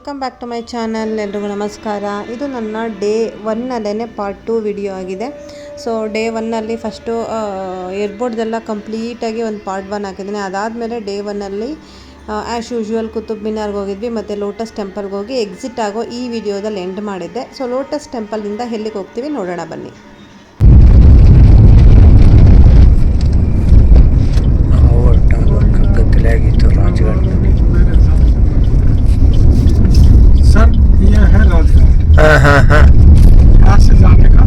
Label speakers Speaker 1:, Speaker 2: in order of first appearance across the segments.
Speaker 1: Welcome back to my channel. ಎಲ್ರಿಗೂ ನಮಸ್ಕಾರ. ಇದು ನನ್ನ ಡೇ 1 ಪಾರ್ಟ್ 2 ವಿಡಿಯೋ ಆಗಿದೆ. ಸೊ ಡೇ 1 ಫಸ್ಟು ಏರ್ಪೋರ್ಟ್ದೆಲ್ಲ ಕಂಪ್ಲೀಟಾಗಿ ಒಂದು ಪಾರ್ಟ್ 1 ಹಾಕಿದ್ದೀನಿ. ಅದಾದಮೇಲೆ ಡೇ 1 ಆ್ಯಸ್ ಯೂಶ್ವಲ್ ಕುತುಬ್ ಮಿನಾರ್ಗೆ ಹೋಗಿದ್ವಿ ಮತ್ತು ಲೋಟಸ್ ಟೆಂಪಲ್ಗೆ ಹೋಗಿ ಎಕ್ಸಿಟ್ ಆಗೋ ಈ ವಿಡಿಯೋದಲ್ಲಿ ಎಂಡ್ ಮಾಡಿದ್ದೆ. ಸೊ ಲೋಟಸ್ ಟೆಂಪಲ್ನಿಂದ ಎಲ್ಲಿಗೆ ಹೋಗ್ತೀವಿ ನೋಡೋಣ ಬನ್ನಿ.
Speaker 2: सर ये है राजघाट। यहाँ से जाने का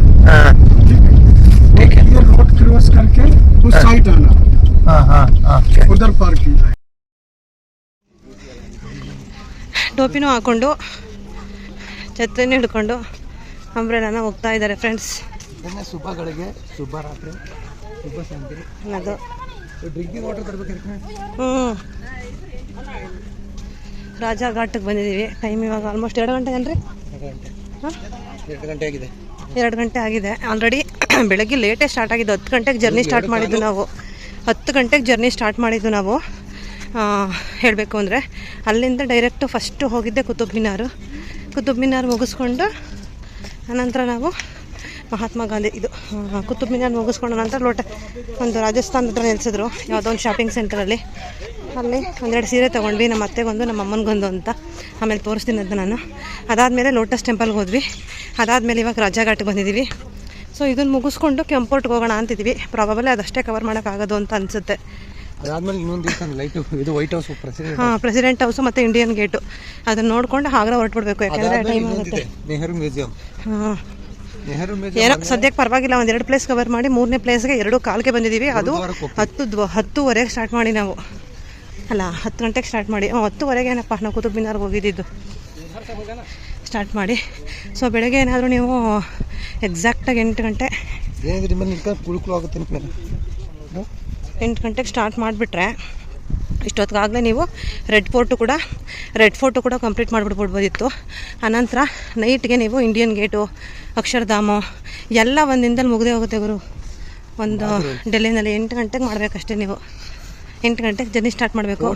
Speaker 2: ठीक है। ये रोड क्रॉस करके उस साइड आना, उधर पार्किंग है।
Speaker 1: ಟೋಪಿನೂ ಹಾಕೊಂಡು ಛತ್ರಿನೂ ಹಿಡ್ಕೊಂಡು ಅಂಬ್ರೆಲಾನ ಹೋಗ್ತಾ ಇದ್ದಾರೆ ಫ್ರೆಂಡ್ಸ್.
Speaker 2: ಶುಭ ಗಳಿಗೆ ಶುಭ ರಾತ್ರಿ ಶುಭ ಸಂತೆ
Speaker 1: ಅದು
Speaker 2: ಡ್ರಿಂಕಿಂಗ್ ವಾಟರ್ ತರಬೇಕು.
Speaker 1: ರಾಜಾ ಘಾಟಿಗೆ ಬಂದಿದ್ದೀವಿ. ಟೈಮ್ ಇವಾಗ ಆಲ್ಮೋಸ್ಟ್ 2 ಗಂಟೆ ಅಲ್ರಿ?
Speaker 2: 2 ಗಂಟೆ ಆಗಿದೆ.
Speaker 1: 2 ಗಂಟೆ ಆಗಿದೆ ಆಲ್ರೆಡಿ. ಬೆಳಗ್ಗೆ ಲೇಟೇ ಸ್ಟಾರ್ಟ್ ಆಗಿದ್ದು. 10 ಗಂಟೆಗೆ ಜರ್ನಿ ಸ್ಟಾರ್ಟ್ ಮಾಡಿದ್ದು ನಾವು. 10 ಗಂಟೆಗೆ ಜರ್ನಿ ಸ್ಟಾರ್ಟ್ ಮಾಡಿದ್ದು ನಾವು. ಹೇಳಬೇಕು ಅಂದರೆ ಅಲ್ಲಿಂದ ಡೈರೆಕ್ಟು ಫಸ್ಟು ಹೋಗಿದ್ದೆ ಕುತುಬ್ ಮಿನಾರ್ ಮುಗಿಸ್ಕೊಂಡು ಅನಂತರ ನಾವು ಮಹಾತ್ಮ ಗಾಂಧಿ ಇದು ಕುತುಬ್ ಮಿನಾರ್ ಮುಗಿಸ್ಕೊಂಡು ನಂತರ ಒಂದು ರಾಜಸ್ಥಾನ ಹತ್ರ ನಿಲ್ಲಿಸಿದ್ರು ಯಾವುದೋ ಒಂದು ಶಾಪಿಂಗ್ ಸೆಂಟರಲ್ಲಿ. ಅಲ್ಲಿ 2 ಸೀರೆ ತೊಗೊಂಡ್ವಿ. ನಮ್ಮ ಅತ್ತೆಗೊಂದು ನಮ್ಮ ಅಮ್ಮನಿಗೊಂದು ಅಂತ. ಆಮೇಲೆ ತೋರಿಸ್ತೀನಿ ಅಂತ ನಾನು. ಅದಾದಮೇಲೆ ಲೋಟಸ್ ಟೆಂಪಲ್ಗೆ ಹೋದ್ವಿ. ಅದಾದಮೇಲೆ ಇವಾಗ ರಾಜಾ ಘಾಟಿಗೆ ಬಂದಿದ್ದೀವಿ. ಸೊ ಇದನ್ನು ಮುಗಿಸ್ಕೊಂಡು ಕೆಂಪೋರ್ಟ್ಗೆ ಹೋಗೋಣ ಅಂತಿದ್ವಿ. ಪ್ರಾಬಬಲಿ ಅದಷ್ಟೇ ಕವರ್ ಮಾಡೋಕ್ಕಾಗೋದು ಅಂತ ಅನಿಸುತ್ತೆ.
Speaker 2: ಅದಾದಮೇಲೆ ಇನ್ನೊಂದು ಇದು ವೈಟ್ ಹೌಸ್,
Speaker 1: ಪ್ರೆಸಿಡೆಂಟ್ ಹೌಸು ಮತ್ತು ಇಂಡಿಯನ್ ಗೇಟು ಅದನ್ನು ನೋಡ್ಕೊಂಡು ಆಗ್ರಾ ಹೊರಟ್ಬಿಡ್ಬೇಕು. ಯಾಕೆಂದರೆ ಟೈಮ್ ಆಗುತ್ತೆ.
Speaker 2: ನೆಹರು ಮ್ಯೂಸಿಯಂ
Speaker 1: ಏನೋ ಸದ್ಯಕ್ಕೆ ಪರವಾಗಿಲ್ಲ. 2 ಪ್ಲೇಸ್ ಕವರ್ ಮಾಡಿ 3ನೇ ಪ್ಲೇಸ್ಗೆ 2:15ಗೆ ಬಂದಿದ್ದೀವಿ. ಅದು 10:10ವರೆಗೆ ಸ್ಟಾರ್ಟ್ ಮಾಡಿ ನಾವು 10 ಗಂಟೆಗೆ ಸ್ಟಾರ್ಟ್ ಮಾಡಿ 10ವರೆಗೆ ಏನಪ್ಪ ನಾವು ಕುತುಬ್ ಮಿನಾರ್ಗೆ ಹೋಗಿದ್ದಿದ್ದು ಸ್ಟಾರ್ಟ್ ಮಾಡಿ. ಸೊ ಬೆಳಗ್ಗೆ ಏನಾದರೂ ನೀವು ಎಕ್ಸಾಕ್ಟಾಗಿ 8 ಗಂಟೆಗೆ ಸ್ಟಾರ್ಟ್ ಮಾಡಿಬಿಟ್ರೆ ಇಷ್ಟೊತ್ತಿಗಾಗಲೇ ನೀವು ರೆಡ್ ಫೋರ್ಟು ಕೂಡ ಕಂಪ್ಲೀಟ್ ಮಾಡಿಬಿಡ್ಬೋದಿತ್ತು. ಆನಂತರ ನೈಟ್ಗೆ ನೀವು ಇಂಡಿಯನ್ ಗೇಟು, ಅಕ್ಷರಧಾಮ ಎಲ್ಲ ಒಂದು ದಿನದಲ್ಲಿ ಮುಗಿದೇ ಹೋಗುತ್ತೆ ಗುರು. ಒಂದು ಡೆಲ್ಲಿನಲ್ಲಿ 8 ಗಂಟೆಗೆ ಮಾಡಬೇಕಷ್ಟೇ ನೀವು. 8 ಗಂಟೆಗೆ ಜರ್ನಿ ಸ್ಟಾರ್ಟ್ ಮಾಡಬೇಕು.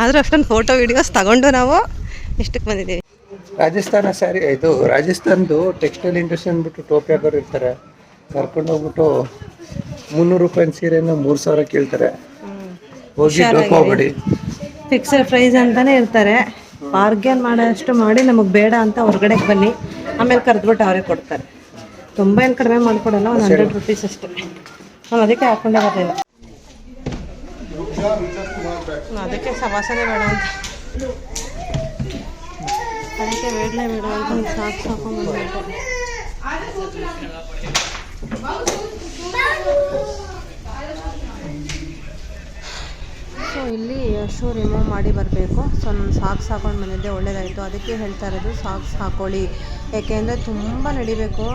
Speaker 1: ಆದರೂ ಅಷ್ಟೊಂದು ಫೋಟೋ ವೀಡಿಯೋಸ್ ತಗೊಂಡು ನಾವು ಇಷ್ಟಕ್ಕೆ ಬಂದಿದ್ದೀವಿ.
Speaker 2: ರಾಜಸ್ಥಾನದ್ದು ಟೆಕ್ಸ್ಟೈಲ್ ಇಂಡಸ್ಟ್ರಿ ಅಂದ್ಬಿಟ್ಟು ಟೋಪಿ ಹಾಕೋರು ಇರ್ತಾರೆ. ಕರ್ಕೊಂಡು ಹೋಗ್ಬಿಟ್ಟು 300 ರೂಪಾಯಿ ಸೀರೆನ 3000 ಕೇಳ್ತಾರೆ. ಹೋಗಿ ಹೋಗ್ಬೇಡಿ,
Speaker 1: ಫಿಕ್ಸೆಡ್ ಪ್ರೈಸ್ ಅಂತಾನೆ ಇರ್ತಾರೆ. ಬಾರ್ಗೇನ್ ಮಾಡೋಷ್ಟು ಮಾಡಿ ನಮಗೆ ಬೇಡ ಅಂತ ಹೊರಗಡೆಗೆ ಬನ್ನಿ, ಆಮೇಲೆ ಕರೆದ್ಬಿಟ್ಟು ಅವರೇ ಕೊಡ್ತಾರೆ. ತುಂಬ ಏನು ಕಡಿಮೆ ಮಾಡಿಕೊಡಲ್ಲ, ಒಂದು 100 ರೂಪೀಸ್ ಅಷ್ಟೇ. ನಾನು ಅದಕ್ಕೆ ಹಾಕೊಂಡೇ ಬರಲಿಲ್ಲ. ಅದಕ್ಕೆ ಸವಾಸನೆ ಬೇಡ ಅಂತ, ಅದಕ್ಕೆ ಬೇಡಲೇ ಬೇಡ ಅಂತ ಸಾಕು ಹಾಕೊಂಡ್ಬಂದ್ಬಿಟ್ಟೆ. ಸೊ ಇಲ್ಲಿ ಶೂ ರಿಮೂವ್ ಮಾಡಿ ಬರಬೇಕು. ಸೊ ನಾನು ಸಾಕ್ಸ್ ಹಾಕೊಂಡು ಬಂದಿದ್ದೆ, ಒಳ್ಳೇದಾಯಿತು. ಅದಕ್ಕೆ ಹೇಳ್ತಾ ಇರೋದು ಸಾಕ್ಸ್ ಹಾಕೊಳ್ಳಿ, ಏಕೆಂದರೆ ತುಂಬ ನಡಿಬೇಕು.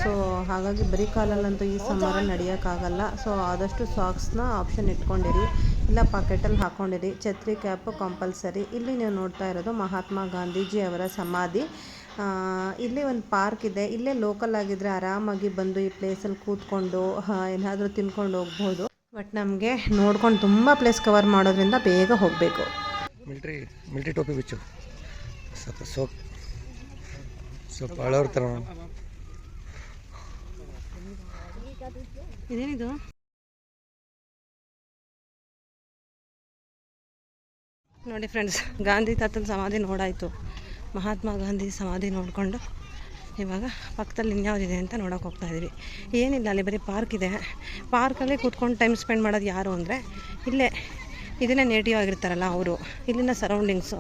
Speaker 1: ಸೊ ಹಾಗಾಗಿ ಬರೀ ಕಾಲಲ್ಲಂತೂ ಈ ಸಮ್ಮರಲ್ಲಿ ನಡೆಯೋಕ್ಕಾಗಲ್ಲ. ಸೊ ಆದಷ್ಟು ಸಾಕ್ಸ್ನ ಆಪ್ಷನ್ ಇಟ್ಕೊಂಡಿರಿ, ಇಲ್ಲ ಪಾಕೆಟಲ್ಲಿ ಹಾಕ್ಕೊಂಡಿರಿ. ಛತ್ರಿ ಕ್ಯಾಪು ಕಂಪಲ್ಸರಿ. ಇಲ್ಲಿ ನೀವು ನೋಡ್ತಾ ಇರೋದು ಮಹಾತ್ಮ ಗಾಂಧೀಜಿ ಅವರ ಸಮಾಧಿ. ಇಲ್ಲಿ ಒಂದು ಪಾರ್ಕ್ ಇದೆ. ಇಲ್ಲೇ ಲೋಕಲ್ ಆಗಿದ್ದರೆ ಆರಾಮಾಗಿ ಬಂದು ಈ ಪ್ಲೇಸಲ್ಲಿ ಕೂತ್ಕೊಂಡು ಏನಾದರೂ ತಿನ್ಕೊಂಡು ಹೋಗ್ಬೋದು. ಬಟ್ ನಮಗೆ ನೋಡ್ಕೊಂಡು ತುಂಬ ಪ್ಲೇಸ್ ಕವರ್ ಮಾಡೋದ್ರಿಂದ ಬೇಗ ಹೋಗಬೇಕು.
Speaker 2: ಮಿಲ್ಟ್ರಿ ಟೋಪಿ ಬಿಚ್ಚು ಸ್ವಲ್ಪ ಹಳವ್ರ ಥರ.
Speaker 1: ಇದೇನಿದು? ನೋಡಿ ಫ್ರೆಂಡ್ಸ್, ಗಾಂಧಿ ತಾತನ ಸಮಾಧಿ ನೋಡಾಯಿತು. ಮಹಾತ್ಮ ಗಾಂಧಿ ಸಮಾಧಿ ನೋಡಿಕೊಂಡು ಇವಾಗ ಪಕ್ಕದಲ್ಲಿ ಇನ್ಯಾವುದಿದೆ ಅಂತ ನೋಡೋಕೆ ಹೋಗ್ತಾಯಿದ್ದೀವಿ. ಏನಿಲ್ಲ, ಅಲ್ಲಿ ಬರೀ ಪಾರ್ಕ್ ಇದೆ. ಪಾರ್ಕಲ್ಲಿ ಕೂತ್ಕೊಂಡು ಟೈಮ್ ಸ್ಪೆಂಡ್ ಮಾಡೋದು ಯಾರು ಅಂದರೆ ಇದನ್ನೇ ನೇಟಿವ್ ಆಗಿರ್ತಾರಲ್ಲ ಅವರು. ಇಲ್ಲಿನ ಸರೌಂಡಿಂಗ್ಸು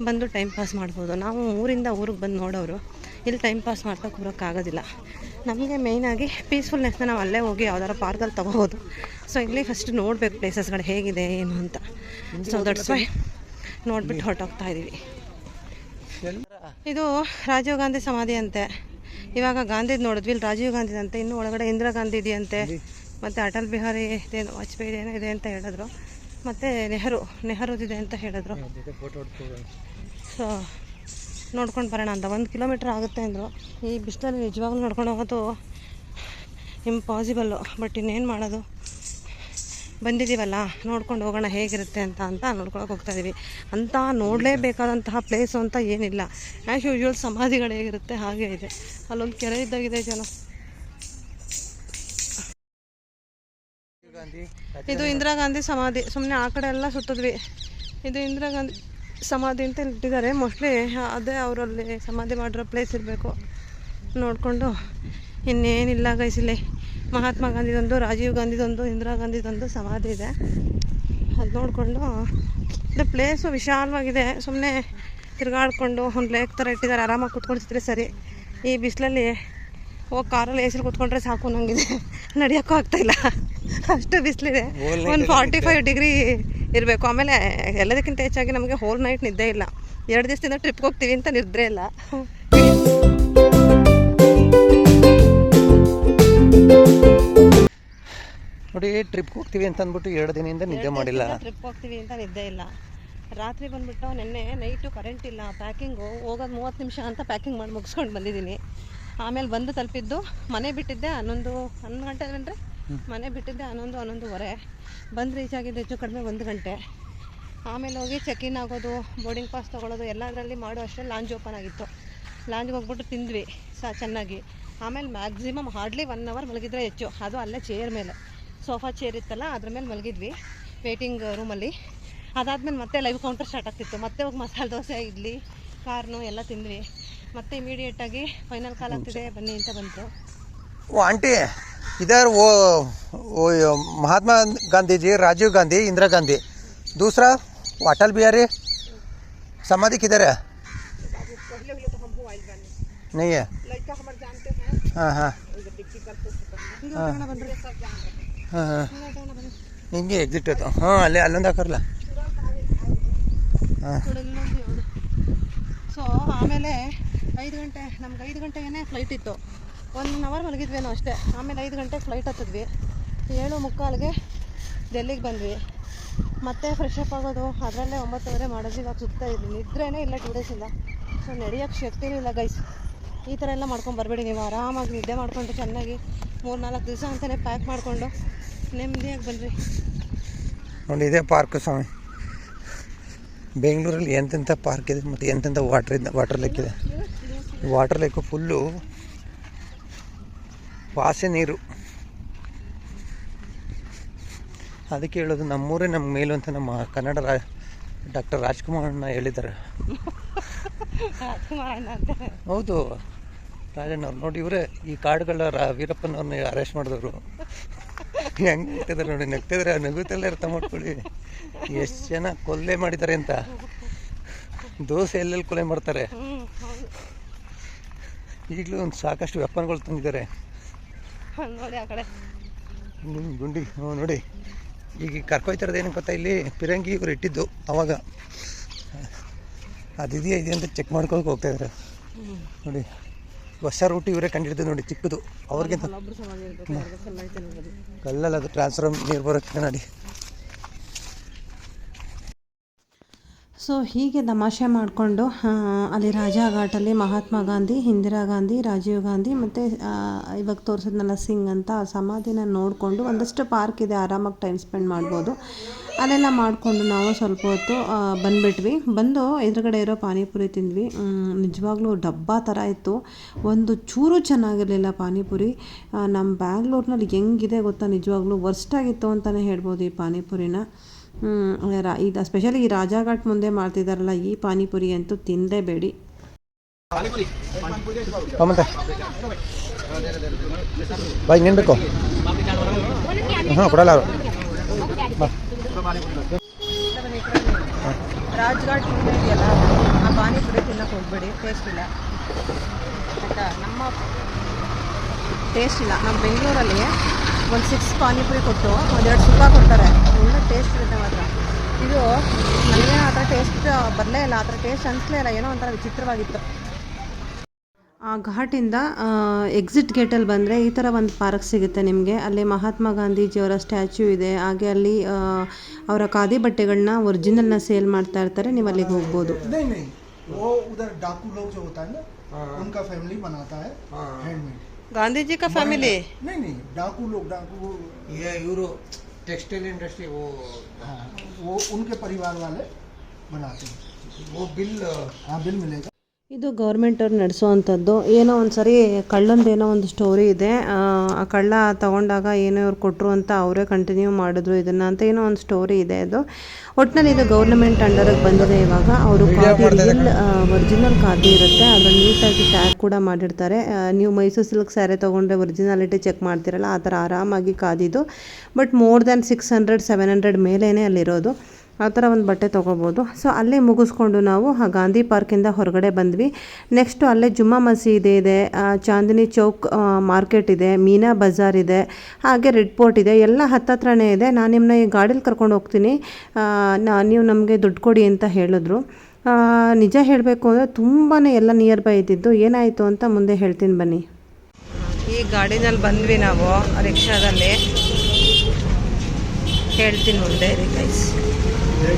Speaker 1: ಬಂದು ಟೈಮ್ ಪಾಸ್ ಮಾಡ್ಬೋದು. ನಾವು ಊರಿಂದ ಊರಿಗೆ ಬಂದು ನೋಡೋರು ಇಲ್ಲಿ ಟೈಮ್ ಪಾಸ್ ಮಾಡ್ತಾ ಕೂರೋಕ್ಕಾಗೋದಿಲ್ಲ. ನಮಗೆ ಮೇಯ್ನಾಗಿ ಪೀಸ್ಫುಲ್ನೆಸ್ನ ನಾವು ಅಲ್ಲೇ ಹೋಗಿ ಯಾವ್ದಾರು ಪಾರ್ಕಲ್ಲಿ ತೊಗೋಬೋದು. ಸೊ ಇಲ್ಲಿ ಫಸ್ಟ್ ನೋಡಬೇಕು ಪ್ಲೇಸಸ್ಗಳು ಹೇಗಿದೆ ಏನು ಅಂತ. ಸೊ ದಟ್ಸ್ ವೈ ನೋಡಿಬಿಟ್ಟು ಹೊರಟೋಗ್ತಾ ಇದ್ದೀವಿ. ಇದು ರಾಜೀವ್ ಗಾಂಧಿ ಸಮಾಧಿ ಅಂತೆ. ಇವಾಗ ಗಾಂಧಿದು ನೋಡಿದ್ವಿ, ಇಲ್ಲಿ ರಾಜೀವ್ ಗಾಂಧಿ ಅಂತೆ. ಇನ್ನೂ ಒಳಗಡೆ ಇಂದಿರಾ ಗಾಂಧಿ ಇದೆಯಂತೆ, ಮತ್ತು ಅಟಲ್ ಬಿಹಾರಿ ವಾಜಪೇಯಿ ಏನೋ ಇದೆ ಅಂತ ಹೇಳಿದ್ರು, ಮತ್ತು ನೆಹರುದಿದೆ ಅಂತ ಹೇಳಿದ್ರು. ಸೊ ನೋಡ್ಕೊಂಡು ಬರೋಣ ಅಂತ. 1 ಕಿಲೋಮೀಟ್ರ್ ಆಗುತ್ತೆ ಅಂದರು. ಈ ಬಿಸಿಲಲ್ಲಿ ನಿಜವಾಗ್ಲೂ ನೋಡ್ಕೊಂಡು ಹೋಗೋದು ಇಂಪಾಸಿಬಲ್ಲು. ಬಟ್ ಇನ್ನೇನು ಮಾಡೋದು, ಬಂದಿದ್ದೀವಲ್ಲ ನೋಡ್ಕೊಂಡು ಹೋಗೋಣ ಹೇಗಿರುತ್ತೆ ಅಂತ ನೋಡ್ಕೊಳಕ್ಕೆ ಹೋಗ್ತಾ ಇದ್ದೀವಿ. ಅಂತ ನೋಡಲೇಬೇಕಾದಂತಹ ಪ್ಲೇಸು ಅಂತ ಏನಿಲ್ಲ, ಆ್ಯಸ್ ಯೂಶ್ವಲ್ ಸಮಾಧಿಗಳು ಹೇಗಿರುತ್ತೆ ಹಾಗೆ ಇದೆ. ಅಲ್ಲೊಂದು ಕೆರೆ ಇದ್ದಾಗಿದೆ ಜನ. ಇದು ಇಂದಿರಾ ಗಾಂಧಿ ಸಮಾಧಿ. ಸುಮ್ಮನೆ ಆ ಕಡೆ ಎಲ್ಲ ಸುತ್ತಿದ್ವಿ. ಇದು ಇಂದಿರಾ ಗಾಂಧಿ ಸಮಾಧಿ ಅಂತ ಇಟ್ಟಿದ್ದಾರೆ. ಮೋಸ್ಟ್ಲಿ ಅದೇ ಅವರಲ್ಲಿ ಸಮಾಧಿ ಮಾಡಿರೋ ಪ್ಲೇಸ್ ಇರಬೇಕು. ನೋಡಿಕೊಂಡು ಇನ್ನೇನಿಲ್ಲ ಗೈಸಿಲ್ಲಿ ಮಹಾತ್ಮ ಗಾಂಧಿದೊಂದು, ರಾಜೀವ್ ಗಾಂಧಿದೊಂದು, ಇಂದಿರಾ ಗಾಂಧಿದೊಂದು ಸಮಾಧಿ ಇದೆ. ಅದು ನೋಡಿಕೊಂಡು ಇದು ಪ್ಲೇಸು ವಿಶಾಲವಾಗಿದೆ. ಸುಮ್ಮನೆ ತಿರುಗಾಡಿಕೊಂಡು ಒಂದು ಲೇಕ್ ಥರ ಇಟ್ಟಿದ್ದಾರೆ, ಆರಾಮಾಗಿ ಕೂತ್ಕೊಳ್ತಿದ್ರೆ ಸರಿ. ಈ ಬಿಸಿಲಲ್ಲಿ ಹೋಗಿ ಕಾರಲ್ಲಿ ಎಸಿಲಿ ಕೂತ್ಕೊಂಡ್ರೆ ಸಾಕು ನನಗಿದೆ, ನಡೆಯೋಕ್ಕೂ ಆಗ್ತಾಯಿಲ್ಲ, ಅಷ್ಟು ಬಿಸಿಲಿದೆ. ಒಂದು 45 ಡಿಗ್ರಿ ಇರಬೇಕು. ಆಮೇಲೆ ಎಲ್ಲದಕ್ಕಿಂತ ಹೆಚ್ಚಾಗಿ ನಮಗೆ ಹೋಲ್ ನೈಟ್ ನಿದ್ದೆ ಇಲ್ಲ. 2 ದಿವಸದಿಂದ ಟ್ರಿಪ್ಗೆ ಹೋಗ್ತೀವಿ ಅಂತ ನಿದ್ರೆ ಇಲ್ಲ.
Speaker 3: ನೋಡಿ, ಟ್ರಿಪ್ಗೆ ಹೋಗ್ತೀವಿ ಅಂತ ಅಂದ್ಬಿಟ್ಟು 2 ದಿನದಿಂದ ನಿದ್ದೆ ಮಾಡಿಲ್ಲ.
Speaker 1: ಟ್ರಿಪ್ ಹೋಗ್ತೀವಿ ಅಂತ ನಿದ್ದೆ ಇಲ್ಲ. ರಾತ್ರಿ ಬಂದುಬಿಟ್ಟು ನಿನ್ನೆ ನೈಟು ಕರೆಂಟ್ ಇಲ್ಲ. ಪ್ಯಾಕಿಂಗು ಹೋಗೋದು 30 ನಿಮಿಷ ಅಂತ ಪ್ಯಾಕಿಂಗ್ ಮಾಡಿ ಮುಗಿಸ್ಕೊಂಡು ಬಂದಿದ್ದೀನಿ. ಆಮೇಲೆ ಬಂದು ತಲುಪಿದ್ದು ಮನೆ ಬಿಟ್ಟಿದ್ದೆ 11 ಗಂಟೆ ಅಂದರೆ ಮನೆ ಬಿಟ್ಟಿದ್ದೆ 11-11:15. ಬಂದು ರೀಚ್ ಆಗಿದ್ದು ಹೆಚ್ಚು ಕಡಿಮೆ 1 ಗಂಟೆ. ಆಮೇಲೆ ಹೋಗಿ ಚೆಕ್ ಇನ್ ಆಗೋದು, ಬೋರ್ಡಿಂಗ್ ಪಾಸ್ ತೊಗೊಳೋದು ಎಲ್ಲದರಲ್ಲಿ ಮಾಡೋ ಅಷ್ಟೇ ಲಾಂಜ್ ಓಪನ್ ಆಗಿತ್ತು. ಲಾಂಜ್ಗೆ ಹೋಗ್ಬಿಟ್ಟು ತಿಂದ್ವಿ ಚೆನ್ನಾಗಿ. ಆಮೇಲೆ ಮ್ಯಾಕ್ಸಿಮಮ್ ಹಾರ್ಡ್ಲಿ 1 ಅವರ್ ಮಲಗಿದ್ರೆ ಹೆಚ್ಚು. ಅದು ಅಲ್ಲೇ ಚೇರ್ ಮೇಲೆ, ಸೋಫಾ ಚೇರ್ ಇತ್ತಲ್ಲ ಅದ್ರ ಮೇಲೆ ಮಲಗಿದ್ವಿ ವೇಟಿಂಗ್ ರೂಮಲ್ಲಿ. ಅದಾದಮೇಲೆ ಮತ್ತೆ ಲೈವ್ ಕೌಂಟರ್ ಸ್ಟಾರ್ಟ್ ಆಗ್ತಿತ್ತು. ಮತ್ತೆ ಹೋಗಿ ಮಸಾಲೆ ದೋಸೆ, ಇಡ್ಲಿ, ಕಾರ್ನು ಎಲ್ಲ ತಿಂದ್ವಿ. ಮತ್ತೆ ಇಮಿಡಿಯೇಟಾಗಿ ಫೈನಲ್ ಕಾಲ್ ಆಗ್ತಿದೆ ಬನ್ನಿ ಅಂತ ಬಂತು.
Speaker 3: वो आंटी इधर वो महात्मा गांधी जी, राजीव गांधी, इंदिरा गांधी, दूसरा वो अटल बिहारी समाधि किधर है? नहीं है? हाँ हाँ हाँ हाँ ಹಿಂಗೆ ಎಕ್ಸಿಟ್ ಆಯ್ತು. ಹಾಂ ಅಲ್ಲೇ ಅಲ್ಲೊಂದು ಹಾಕರ್ಲ. ಹಾಂ.
Speaker 1: ಸೊ ಆಮೇಲೆ 5 ಗಂಟೆ, ನಮ್ಗೆ 5 ಗಂಟೆಗೇ ಫ್ಲೈಟ್ ಇತ್ತು. 1 ಅವರ್ ಮಲಗಿದ್ವೇನೋ ಅಷ್ಟೇ. ಆಮೇಲೆ 5 ಗಂಟೆಗೆ ಫ್ಲೈಟ್ ಹತ್ತಿದ್ವಿ. 7:45ಗೆ ಡೆಲ್ಲಿಗೆ ಬಂದ್ವಿ. ಮತ್ತೆ ಫ್ರೆಶ್ ಅಪ್ ಆಗೋದು ಅದರಲ್ಲೇ 9:30 ಮಾಡೋದು. ಇವಾಗ ಸುತ್ತಾ ಇದ್ವಿ, ನಿದ್ರೇನೇ ಇಲ್ಲ 2 ಡೇಸ್ ಇಲ್ಲ. ಸೊ ನಡೆಯೋಕ್ಕೆ ಶಕ್ತಿನೂ ಇಲ್ಲ ಗೈಸ್. ಈ ಥರ ಎಲ್ಲ ಮಾಡ್ಕೊಂಡು ಬರಬೇಡಿ ನೀವು. ಆರಾಮಾಗಿ ನಿದ್ದೆ ಮಾಡಿಕೊಂಡು ಚೆನ್ನಾಗಿ 3-4 ದಿವಸ ಅಂತಲೇ ಪ್ಯಾಕ್ ಮಾಡಿಕೊಂಡು ನೆಮ್ಮದಿಯಾಗಿ ಬನ್ನಿರಿ.
Speaker 3: ನೋಡಿ, ಇದೇ ಪಾರ್ಕ್ ಸ್ವಾಮಿ. ಬೆಂಗಳೂರಲ್ಲಿ ಎಂತೆಂಥ ಪಾರ್ಕ್ ಇದೆ ಮತ್ತು ಎಂತೆಂಥ ವಾಟರ್ ಲೇಕ್ ಇದೆ. ವಾಟರ್ ಲೇಕು ಫುಲ್ಲು ವಾಸೆ ನೀರು. ಅದಕ್ಕೆ ಹೇಳೋದು ನಮ್ಮೂರೇ ನಮ್ಮ ಮೇಲು ಅಂತ ನಮ್ಮ ಕನ್ನಡ ಡಾಕ್ಟರ್ ರಾಜ್ಕುಮಾರಣ್ಣ ಹೇಳಿದ್ದಾರೆ. ಹೌದು, ರಾಜಣ್ಣವ್ರು. ನೋಡಿ, ಇವರೇ ಈ ಕಾಡುಗಳ ವೀರಪ್ಪನವ್ರನ್ನ ಅರೆಸ್ಟ್ ಮಾಡಿದವರು. ಹೆಂಗೆ ನಗ್ತಿದ್ದಾರೆ ನೋಡಿ, ನಗ್ತಿದ್ರೆ ನಗುತ್ತಲ್ಲೇ ಅರ್ಥ ಮಾಡ್ಕೊಳ್ಳಿ ಎಷ್ಟು ಜನ ಕೊಲೆ ಮಾಡಿದ್ದಾರೆ ಅಂತ. ದೋಸೆ ಎಲ್ಲೆಲ್ಲಿ ಕೊಲೆ ಮಾಡ್ತಾರೆ. ಈಗಲೂ ಒಂದು ಸಾಕಷ್ಟು ವೆಪನ್ಗಳು ತಂದಿದ್ದಾರೆ
Speaker 1: ನೋಡಿ ಆ ಕಡೆ
Speaker 3: ಗುಂಡಿ. ನೋಡಿ, ಈಗ ಕರ್ಕೊಯ್ತಾರದು ಏನಕ್ಕೆ ಗೊತ್ತಾ, ಇಲ್ಲಿ ಪಿರಂಗಿ ಇವ್ರು ಇಟ್ಟಿದ್ದು ಅವಾಗ. ಅದಿದೆಯಾ ಇದೆ ಅಂತ ಚೆಕ್ ಮಾಡ್ಕೊಳಕ್ಕೆ ಹೋಗ್ತಾಯಿದ್ದಾರೆ. ನೋಡಿ, ಹೊಸ ರೂಟ್ ಇವರೇ ಕಂಡಿಡ್ದು ನೋಡಿ, ಚಿಕ್ಕದು. ಅವ್ರಿಗಿಂತ ಕಲ್ಲಲ್ಲ, ಅದು ಟ್ರಾನ್ಸ್ಫರ್ ನೀರು ಬರೋಕ್ಕೆ ನೋಡಿ.
Speaker 1: ಸೊ ಹೀಗೆ ತಮಾಷೆ ಮಾಡಿಕೊಂಡು ಅಲ್ಲಿ ರಾಜಾ ಘಾಟಲ್ಲಿ ಮಹಾತ್ಮ ಗಾಂಧಿ, ಇಂದಿರಾ ಗಾಂಧಿ, ರಾಜೀವ್ ಗಾಂಧಿ ಮತ್ತು ಇವಾಗ ತೋರಿಸಿದ್ನಲ್ಲ ಸಿಂಗ್ ಅಂತ ಆ ಸಮಾಧಿನ ನೋಡಿಕೊಂಡು ಒಂದಷ್ಟು ಪಾರ್ಕ್ ಇದೆ, ಆರಾಮಾಗಿ ಟೈಮ್ ಸ್ಪೆಂಡ್ ಮಾಡ್ಬೋದು. ಅಲ್ಲೆಲ್ಲ ಮಾಡಿಕೊಂಡು ನಾವು ಸ್ವಲ್ಪ ಹೊತ್ತು ಬಂದುಬಿಟ್ವಿ. ಬಂದು ಎದುರುಗಡೆ ಇರೋ ಪಾನಿಪುರಿ ತಿಂದ್ವಿ. ನಿಜವಾಗ್ಲೂ ಡಬ್ಬಾ ಥರ ಇತ್ತು, ಒಂದು ಚೂರು ಚೆನ್ನಾಗಿರಲಿಲ್ಲ ಪಾನಿಪುರಿ. ನಮ್ಮ ಬ್ಯಾಂಗ್ಳೂರ್ನಲ್ಲಿ ಹೆಂಗಿದೆ ಗೊತ್ತಾ, ನಿಜವಾಗ್ಲೂ ವರ್ಸ್ಟಾಗಿತ್ತು ಅಂತಲೇ ಹೇಳ್ಬೋದು ಈ ಪಾನಿಪುರಿನ. ಇದು ಸ್ಪೆಷಲಿ ಈ ರಾಜಾಘಾಟ್ ಮುಂದೆ ಮಾಡ್ತಿದ್ದಾರಲ್ಲ ಈ ಪಾನಿಪುರಿ ಅಂತೂ ತಿನ್ನಲೇಬೇಡಿ.
Speaker 3: ಬಾಯ್ ನೀನು ಬೇಕು? ಹಾಂ, ಕೊಡಲ್ಲ ಅವರು.
Speaker 1: ರಾಜ್ಘಾಟ್ ಮುಂದೆ ಇದೆಯಲ್ಲ ಆ ಪಾನಿಪುರಿ ತಿನ್ನಕ್ಕೆ ಹೋಗ್ಬೇಡಿ, ಟೇಸ್ಟ್ ಇಲ್ಲ ಆಯಿತಾ. ಟೇಸ್ಟ್ ಇಲ್ಲ. ನಮ್ಮ ಬೆಂಗಳೂರಲ್ಲಿ ಒಂದು 6 ಪಾನಿಪುರಿ ಕೊಟ್ಟು 1-2 ಸುಕ್ಕ ಕೊಡ್ತಾರೆ, ಒಳ್ಳೆ ಟೇಸ್ಟ್ ಇರುತ್ತೆ ಮಾತ್ರ. ಇದು ನನಗೆ ಆ ಥರ ಟೇಸ್ಟ್ ಬರಲೇ ಇಲ್ಲ, ಆ ಥರ ಟೇಸ್ಟ್ ಅನಿಸ್ಲೇ ಇಲ್ಲ, ಏನೋ ಒಂಥರ ವಿಚಿತ್ರವಾಗಿತ್ತು. ಆ ಘಾಟಿಂದ ಎಕ್ಸಿಟ್ ಗೇಟಲ್ಲಿ ಬಂದರೆ ಈ ಥರ ಒಂದು ಪಾರ್ಕ್ ಸಿಗುತ್ತೆ ನಿಮಗೆ. ಅಲ್ಲಿ ಮಹಾತ್ಮ ಗಾಂಧೀಜಿಯವರ ಸ್ಟ್ಯಾಚ್ಯೂ ಇದೆ. ಹಾಗೆ ಅಲ್ಲಿ ಅವರ ಖಾದಿ ಬಟ್ಟೆಗಳನ್ನ ಒರಿಜಿನಲ್ನ ಸೇಲ್ ಮಾಡ್ತಾ ಇರ್ತಾರೆ, ನೀವು ಅಲ್ಲಿಗೆ ಹೋಗ್ಬೋದು. ಗಾಂಧೀಜಿ ಕಾ ಫ್ಯಾಮಿಲಿ
Speaker 2: नहीं डाकू लोग
Speaker 3: ये इವರು टेक्सटाइल इंडस्ट्री वो
Speaker 4: हाँ, वो उनके परिवार वाले बनाते हैं।
Speaker 3: वो बिल
Speaker 4: हाँ, बिल मिलेगा।
Speaker 1: ಇದು ಗೌರ್ಮೆಂಟ್ ಅವ್ರು ನಡೆಸೋವಂಥದ್ದು. ಏನೋ ಒಂದು ಸರಿ ಕಳ್ಳಂದೇನೋ ಒಂದು ಸ್ಟೋರಿ ಇದೆ. ಆ ಕಳ್ಳ ತಗೊಂಡಾಗ ಏನೋ ಇವ್ರು ಕೊಟ್ಟರು ಅಂತ ಅವರೇ ಕಂಟಿನ್ಯೂ ಮಾಡಿದ್ರು ಇದನ್ನು ಅಂತ ಏನೋ ಒಂದು ಸ್ಟೋರಿ ಇದೆ. ಅದು ಒಟ್ಟಿನಲ್ಲಿ ಇದು ಗೌರ್ಮೆಂಟ್ ಅಂಡರಿಗೆ ಬಂದಿದೆ ಇವಾಗ. ಅವರು ಖಾದಿ ರಿಯಲ್ ಒರಿಜಿನಲ್ ಖಾದಿ ಇರುತ್ತೆ, ಅದನ್ನು ನೀಟಾಗಿ ಟ್ಯಾಗ್ ಕೂಡ ಮಾಡಿರ್ತಾರೆ. ನೀವು ಮೈಸೂರು ಸಿಲ್ಕ್ ಸ್ಯಾರಿ ತೊಗೊಂಡ್ರೆ ಒರಿಜಿನಾಲಿಟಿ ಚೆಕ್ ಮಾಡ್ತಿರಲ್ಲ, ಆ ಥರ ಆರಾಮಾಗಿ ಖಾದಿದು. ಬಟ್ ಮೋರ್ ದ್ಯಾನ್ 600-700 ಮೇಲೇ ಅಲ್ಲಿರೋದು. ಆ ಥರ ಒಂದು ಬಟ್ಟೆ ತೊಗೋಬೋದು. ಸೊ ಅಲ್ಲೇ ಮುಗಿಸ್ಕೊಂಡು ನಾವು ಗಾಂಧಿ ಪಾರ್ಕಿಂದ ಹೊರಗಡೆ ಬಂದ್ವಿ. ನೆಕ್ಸ್ಟು ಅಲ್ಲೇ ಜುಮ್ಮಾ ಮಸೀದಿ ಇದೆ, ಚಾಂದಿನಿ ಚೌಕ್ ಮಾರ್ಕೆಟ್ ಇದೆ, ಮೀನಾ ಬಜಾರ್ ಇದೆ, ಹಾಗೆ ರೆಡ್ ಫೋರ್ಟ್ ಇದೆ. ಎಲ್ಲ ಹತ್ತತ್ರನೇ ಇದೆ. ನಾನು ನಿಮ್ಮನ್ನ ಈ ಗಾಡೀಲಿ ಕರ್ಕೊಂಡು ಹೋಗ್ತೀನಿ, ನೀವು ನಮಗೆ ದುಡ್ಡು ಕೊಡಿ ಅಂತ ಹೇಳಿದ್ರು. ನಿಜ ಹೇಳಬೇಕು ಅಂದರೆ ತುಂಬಾ ಎಲ್ಲ ನಿಯರ್ ಬೈ ಇದ್ದಿದ್ದು. ಏನಾಯಿತು ಅಂತ ಮುಂದೆ ಹೇಳ್ತೀನಿ ಬನ್ನಿ. ಈ ಗಾಡಿನಲ್ಲಿ ಬಂದ್ವಿ ನಾವು ರಿಕ್ಷಾದಲ್ಲಿ, ಹೇಳ್ತೀನಿ ಮುಂದೆ ರೀ ಗೈಸ್.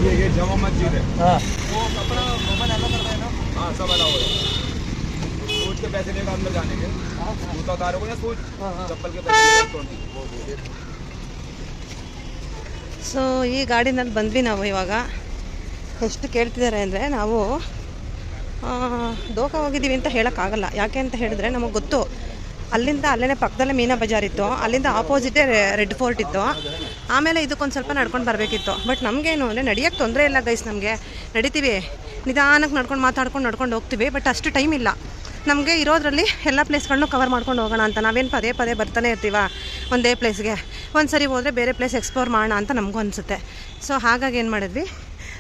Speaker 2: ये जमा मस्जिद है।
Speaker 3: हाँ
Speaker 2: वो कपड़ा मोबाइल अलाउ करता है ना? हाँ, सब अलाउ है। सूट के पैसे लेकर अंदर जाने के, जूता उतारो को ना सूट, चप्पल के पैसे लेकर छोड़ने वो बोलिए।
Speaker 1: ಸೊ ಈ ಗಾಡಿನಲ್ಲಿ ಬಂದ್ವಿ ನಾವು ಇವಾಗ. ಎಷ್ಟು ಕೇಳ್ತಿದ್ದಾರೆ ಅಂದರೆ, ನಾವು ದೋಖ ಹೋಗಿದ್ದೀವಿ ಅಂತ ಹೇಳೋಕ್ಕಾಗಲ್ಲ. ಯಾಕೆ ಅಂತ ಹೇಳಿದ್ರೆ ನಮಗೆ ಗೊತ್ತು, ಅಲ್ಲಿಂದ ಅಲ್ಲೇ ಪಕ್ಕದಲ್ಲೇ ಮೀನಾ ಬಜಾರ್ ಇತ್ತು, ಅಲ್ಲಿಂದ ಆಪೋಸಿಟೇ ರೆಡ್ ಫೋರ್ಟ್ ಇತ್ತು. ಆಮೇಲೆ ಇದಕ್ಕೊಂದು ಸ್ವಲ್ಪ ನಡ್ಕೊಂಡು ಬರಬೇಕಿತ್ತು. ಬಟ್ ನಮಗೇನು ಅಂದರೆ ನಡಿಯೋಕ್ಕೆ ತೊಂದರೆ ಇಲ್ಲ ಗೈಸ್, ನಮಗೆ ನಡಿತೀವಿ, ನಿಧಾನಕ್ಕೆ ನಡ್ಕೊಂಡು ಹೋಗ್ತೀವಿ. ಬಟ್ ಅಷ್ಟು ಟೈಮ್ ಇಲ್ಲ ನಮಗೆ ಇರೋದ್ರಲ್ಲಿ. ಎಲ್ಲ ಪ್ಲೇಸ್ಗಳನ್ನೂ ಕವರ್ ಮಾಡ್ಕೊಂಡು ಹೋಗೋಣ ಅಂತ. ನಾವೇನು ಪದೇ ಬರ್ತಾನೆ ಇರ್ತೀವ ಒಂದೇ ಪ್ಲೇಸ್ಗೆ. ಒಂದು ಸರಿ ಹೋದರೆ ಬೇರೆ ಪ್ಲೇಸ್ ಎಕ್ಸ್ಪ್ಲೋರ್ ಮಾಡೋಣ ಅಂತ ನಮಗೂ ಅನಿಸುತ್ತೆ. ಸೊ ಹಾಗಾಗಿ ಏನು ಮಾಡಿದ್ವಿ,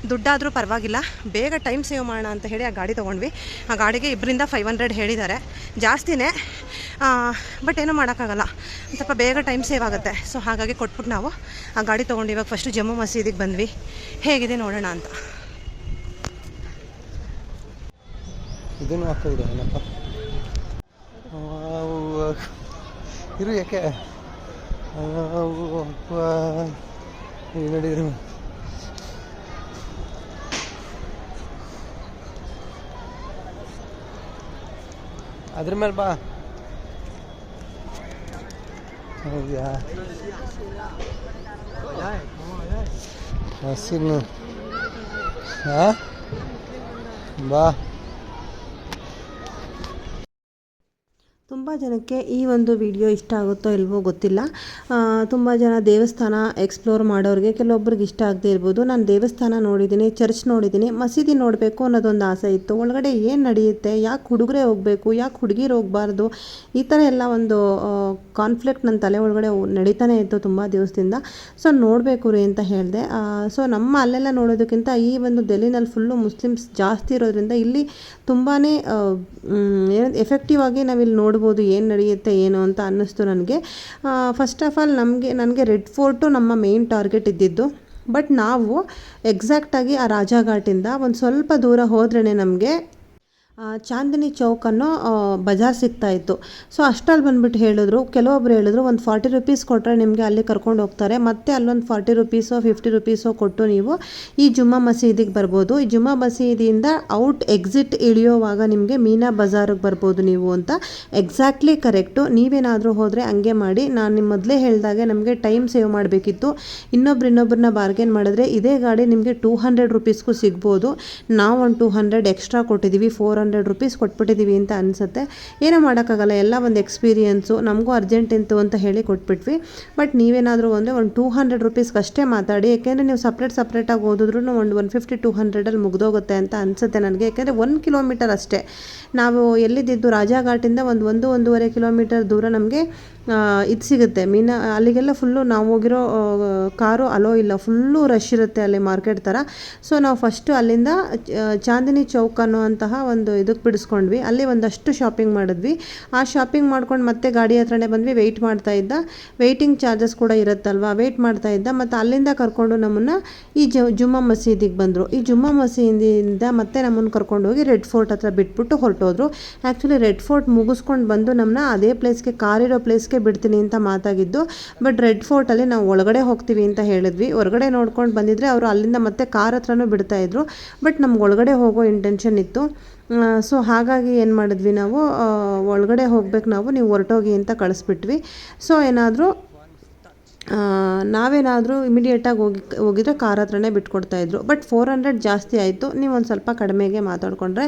Speaker 1: ದುಡ್ಡಾದರೂ ಪರವಾಗಿಲ್ಲ, ಬೇಗ ಟೈಮ್ ಸೇವ್ ಮಾಡೋಣ ಅಂತ ಹೇಳಿ ಆ ಗಾಡಿ ತೊಗೊಂಡ್ವಿ. ಆ ಗಾಡಿಗೆ 500 ಹೇಳಿದ್ದಾರೆ, ಜಾಸ್ತಿನೇ. ಬಟ್ ಏನೂ ಮಾಡೋಕ್ಕಾಗಲ್ಲ, ಸ್ವಲ್ಪ ಬೇಗ ಟೈಮ್ ಸೇವ್ ಆಗುತ್ತೆ. ಸೊ ಹಾಗಾಗಿ ಕೊಟ್ಬಿಟ್ಟು ನಾವು ಆ ಗಾಡಿ ತೊಗೊಂಡು ಇವಾಗ ಫಸ್ಟು ಜಮ್ಮು ಮಸೀದಿಗೆ ಬಂದ್ವಿ. ಹೇಗಿದೆ ನೋಡೋಣ ಅಂತ.
Speaker 3: ಇದನ್ನು ಹಾಕೋಬಿಡು ಏನಪ್ಪ ಇರು, ಯಾಕೆ ನೋಡಿದ್ರು ಅದ್ರ ಮೇಲೆ ಬಾ. ಹೌದಾ ಹಸಿನು ಹಾಂ ಬಾ.
Speaker 1: ತುಂಬ ಜನಕ್ಕೆ ಈ ಒಂದು ವಿಡಿಯೋ ಇಷ್ಟ ಆಗುತ್ತೋ ಇಲ್ವೋ ಗೊತ್ತಿಲ್ಲ. ತುಂಬ ಜನ ದೇವಸ್ಥಾನ ಎಕ್ಸ್ಪ್ಲೋರ್ ಮಾಡೋರಿಗೆ ಕೆಲವೊಬ್ರಿಗೆ ಇಷ್ಟ ಆಗದೆ ಇರ್ಬೋದು. ನಾನು ದೇವಸ್ಥಾನ ನೋಡಿದ್ದೀನಿ, ಚರ್ಚ್ ನೋಡಿದ್ದೀನಿ, ಮಸೀದಿ ನೋಡಬೇಕು ಅನ್ನೋದೊಂದು ಆಸೆ ಇತ್ತು. ಒಳಗಡೆ ಏನು ನಡೆಯುತ್ತೆ, ಯಾಕೆ ಹುಡುಗರೇ ಹೋಗಬೇಕು, ಯಾಕೆ ಹುಡುಗಿರು ಹೋಗಬಾರ್ದು, ಈ ಥರ ಎಲ್ಲ ಒಂದು ಕಾನ್ಫ್ಲಿಕ್ಟ್ ನನ್ನ ತಲೆ ಒಳಗಡೆ ನಡೀತಾನೆ ಇತ್ತು ತುಂಬ ದಿವಸದಿಂದ. ಸೊ ನೋಡಬೇಕು ರೀ ಅಂತ ಹೇಳಿದೆ. ಸೊ ನಮ್ಮ ಅಲ್ಲೆಲ್ಲ ನೋಡೋದಕ್ಕಿಂತ ಈ ಒಂದು ಡೆಲ್ಲಿನಲ್ಲಿ ಫುಲ್ಲು ಮುಸ್ಲಿಮ್ಸ್ ಜಾಸ್ತಿ ಇರೋದ್ರಿಂದ ಇಲ್ಲಿ ತುಂಬಾ ಎಫೆಕ್ಟಿವ್ ಆಗಿ ನಾವಿಲ್ಲಿ ನೋಡ್ಬೋದು ಏನು ನಡೆಯುತ್ತೆ ಏನು ಅಂತ ಅನ್ನಿಸ್ತು ನನಗೆ. ಫಸ್ಟ್ ಆಫ್ ಆಲ್ ನನಗೆ ರೆಡ್ ಫೋರ್ಟು ನಮ್ಮ ಮೇನ್ ಟಾರ್ಗೆಟ್ ಇದ್ದಿದ್ದು. ಬಟ್ ನಾವು ಎಕ್ಸಾಕ್ಟಾಗಿ ಆ ರಾಜಾಘಾಟಿಂದ ಒಂದು ಸ್ವಲ್ಪ ದೂರ ಹೋದ್ರೇ ನಮಗೆ ಚಾಂದಿನಿ ಚೌಕ್ ಅನ್ನೋ ಬಜಾರ್ ಸಿಗ್ತಾಯಿತ್ತು. ಸೊ ಅಷ್ಟಲ್ಲಿ ಬಂದುಬಿಟ್ಟು ಹೇಳಿದ್ರು, ಕೆಲವೊಬ್ರು ಹೇಳಿದ್ರು ಒಂದು 40 ರೂಪೀಸ್ ಕೊಟ್ಟರೆ ನಿಮಗೆ ಅಲ್ಲಿ ಕರ್ಕೊಂಡು ಹೋಗ್ತಾರೆ, ಮತ್ತು ಅಲ್ಲೊಂದು 40 ರೂಪೀಸೋ 50 ರೂಪೀಸೋ ಕೊಟ್ಟು ನೀವು ಈ ಜುಮ್ಮಾ ಮಸೀದಿಗೆ ಬರ್ಬೋದು. ಈ ಜುಮ್ಮಾ ಮಸೀದಿಯಿಂದ ಎಕ್ಸಿಟ್ ಇಳಿಯೋವಾಗ ನಿಮಗೆ ಮೀನಾ ಬಜಾರಿಗೆ ಬರ್ಬೋದು ನೀವು ಅಂತ. Exactly correct. ನೀವೇನಾದರೂ ಹೋದರೆ ಹಂಗೆ ಮಾಡಿ. ನಾನು ನಿಮ್ಮ ಮೊದಲೇ ಹೇಳಿದಾಗೆ ನಮಗೆ ಟೈಮ್ ಸೇವ್ ಮಾಡಬೇಕಿತ್ತು. ಇನ್ನೊಬ್ಬರನ್ನ ಬಾರ್ಗೇನ್ ಮಾಡಿದ್ರೆ ಇದೇ ಗಾಡಿ ನಿಮಗೆ 200 ರೂಪೀಸ್ಗೂ ಸಿಗ್ಬೋದು. ನಾವು ಒಂದು 200 ಎಕ್ಸ್ಟ್ರಾ ಕೊಟ್ಟಿದ್ದೀವಿ, 400 ರೂಪೀಸ್ ಕೊಟ್ಬಿಟ್ಟಿದ್ದೀವಿ ಅಂತ ಅನಿಸುತ್ತೆ. ಏನೋ ಮಾಡೋಕ್ಕಾಗಲ್ಲ, ಎಲ್ಲ ಒಂದು ಎಕ್ಸ್ಪೀರಿಯೆನ್ಸು. ನಮಗೂ ಅರ್ಜೆಂಟ್ ಇತ್ತು ಅಂತ ಹೇಳಿ ಕೊಟ್ಬಿಟ್ವಿ. ಬಟ್ ನೀವೇನಾದರೂ ಅಂದರೆ ಒಂದು 200 ರೂಪೀಸ್ಗೆ ಅಷ್ಟೇ ಮಾತಾಡಿ. ಯಾಕೆಂದರೆ ನೀವು ಸಪ್ರೇಟಾಗಿ ಓದಿದ್ರು ಒಂದು 150-200 ಮುಗ್ದೋಗುತ್ತೆ ಅಂತ ಅನಿಸುತ್ತೆ ನನಗೆ. ಯಾಕೆಂದರೆ 1 ಕಿಲೋಮೀಟರ್ ಅಷ್ಟೇ. ನಾವು ಎಲ್ಲಿದ್ದು ರಾಜಾಘಾಟಿಂದ ಒಂದು 1-1.5 ಕಿಲೋಮೀಟರ್ ದೂರ ನಮಗೆ ಇದು ಸಿಗುತ್ತೆ ಮೀನಾ. ಅಲ್ಲಿಗೆಲ್ಲ ಫುಲ್ಲು ನಾವು ಹೋಗಿರೋ ಕಾರು ಅಲೋ ಇಲ್ಲ, ಫುಲ್ಲು ರಶ್ ಇರುತ್ತೆ ಅಲ್ಲಿ ಮಾರ್ಕೆಟ್ ಥರ. ಸೊ ನಾವು ಫಸ್ಟು ಅಲ್ಲಿಂದ ಚಾಂದಿನಿ ಚೌಕ್ ಅನ್ನುವಂತಹ ಒಂದು ಇದಕ್ಕೆ ಬಿಡಿಸ್ಕೊಂಡ್ವಿ. ಅಲ್ಲಿ ಒಂದಷ್ಟು ಶಾಪಿಂಗ್ ಮಾಡಿದ್ವಿ. ಆ ಶಾಪಿಂಗ್ ಮಾಡ್ಕೊಂಡು ಮತ್ತೆ ಗಾಡಿ ಹತ್ರನೇ ಬಂದ್ವಿ. ವೆಯ್ಟ್ ಮಾಡ್ತಾಯಿದ್ದ, ವೆಯ್ಟಿಂಗ್ ಚಾರ್ಜಸ್ ಕೂಡ ಇರುತ್ತಲ್ವ, ವೆಯ್ಟ್ ಮಾಡ್ತಾಯಿದ್ದ. ಮತ್ತು ಅಲ್ಲಿಂದ ಕರ್ಕೊಂಡು ನಮ್ಮನ್ನು ಈ ಜುಮ್ಮಾ ಮಸೀದಿಗೆ ಬಂದರು. ಈ ಜುಮ್ಮಾ ಮಸೀದಿಯಿಂದ ಮತ್ತೆ ನಮ್ಮನ್ನು ಕರ್ಕೊಂಡು ಹೋಗಿ ರೆಡ್ ಫೋರ್ಟ್ ಹತ್ರ ಬಿಟ್ಬಿಟ್ಟು ಹೊರಟೋದ್ರು. ಆ್ಯಕ್ಚುಲಿ ರೆಡ್ ಫೋರ್ಟ್ ಮುಗಿಸ್ಕೊಂಡು ಬಂದು ನಮ್ಮನ್ನ ಅದೇ ಪ್ಲೇಸ್ಗೆ, ಕಾರಿರೋ ಪ್ಲೇಸ್ಗೆ ಬಿಡ್ತೀನಿ ಅಂತ ಮಾತಾಗಿದ್ದು. ಬಟ್ ರೆಡ್ ಫೋರ್ಟಲ್ಲಿ ನಾವು ಒಳಗಡೆ ಹೋಗ್ತೀವಿ ಅಂತ ಹೇಳಿದ್ವಿ. ಹೊರಗಡೆ ನೋಡ್ಕೊಂಡು ಬಂದಿದ್ರೆ ಅವರು ಅಲ್ಲಿಂದ ಮತ್ತೆ ಕಾರ್ ಹತ್ರನೂ ಬಿಡ್ತಾಯಿದ್ರು. ಬಟ್ ನಮ್ಗೆ ಒಳಗಡೆ ಹೋಗೋ ಇಂಟೆನ್ಷನ್ ಇತ್ತು. ಸೊ ಹಾಗಾಗಿ ಏನು ಮಾಡಿದ್ವಿ, ನಾವು ಒಳಗಡೆ ಹೋಗ್ಬೇಕು, ನೀವು ಹೊರಟೋಗಿ ಅಂತ ಕಳಿಸ್ಬಿಟ್ವಿ. ಸೊ ಏನಾದರೂ ನಾವೇನಾದರೂ ಇಮಿಡಿಯೇಟಾಗಿ ಹೋಗಿದ್ರೆ ಕಾರ್ ಹತ್ರನೇ ಬಿಟ್ಕೊಡ್ತಾಯಿದ್ರು. ಬಟ್ 400 ಜಾಸ್ತಿ ಆಯಿತು. ನೀವು ಒಂದು ಸ್ವಲ್ಪ ಕಡಿಮೆಗೆ ಮಾತಾಡಿಕೊಂಡ್ರೆ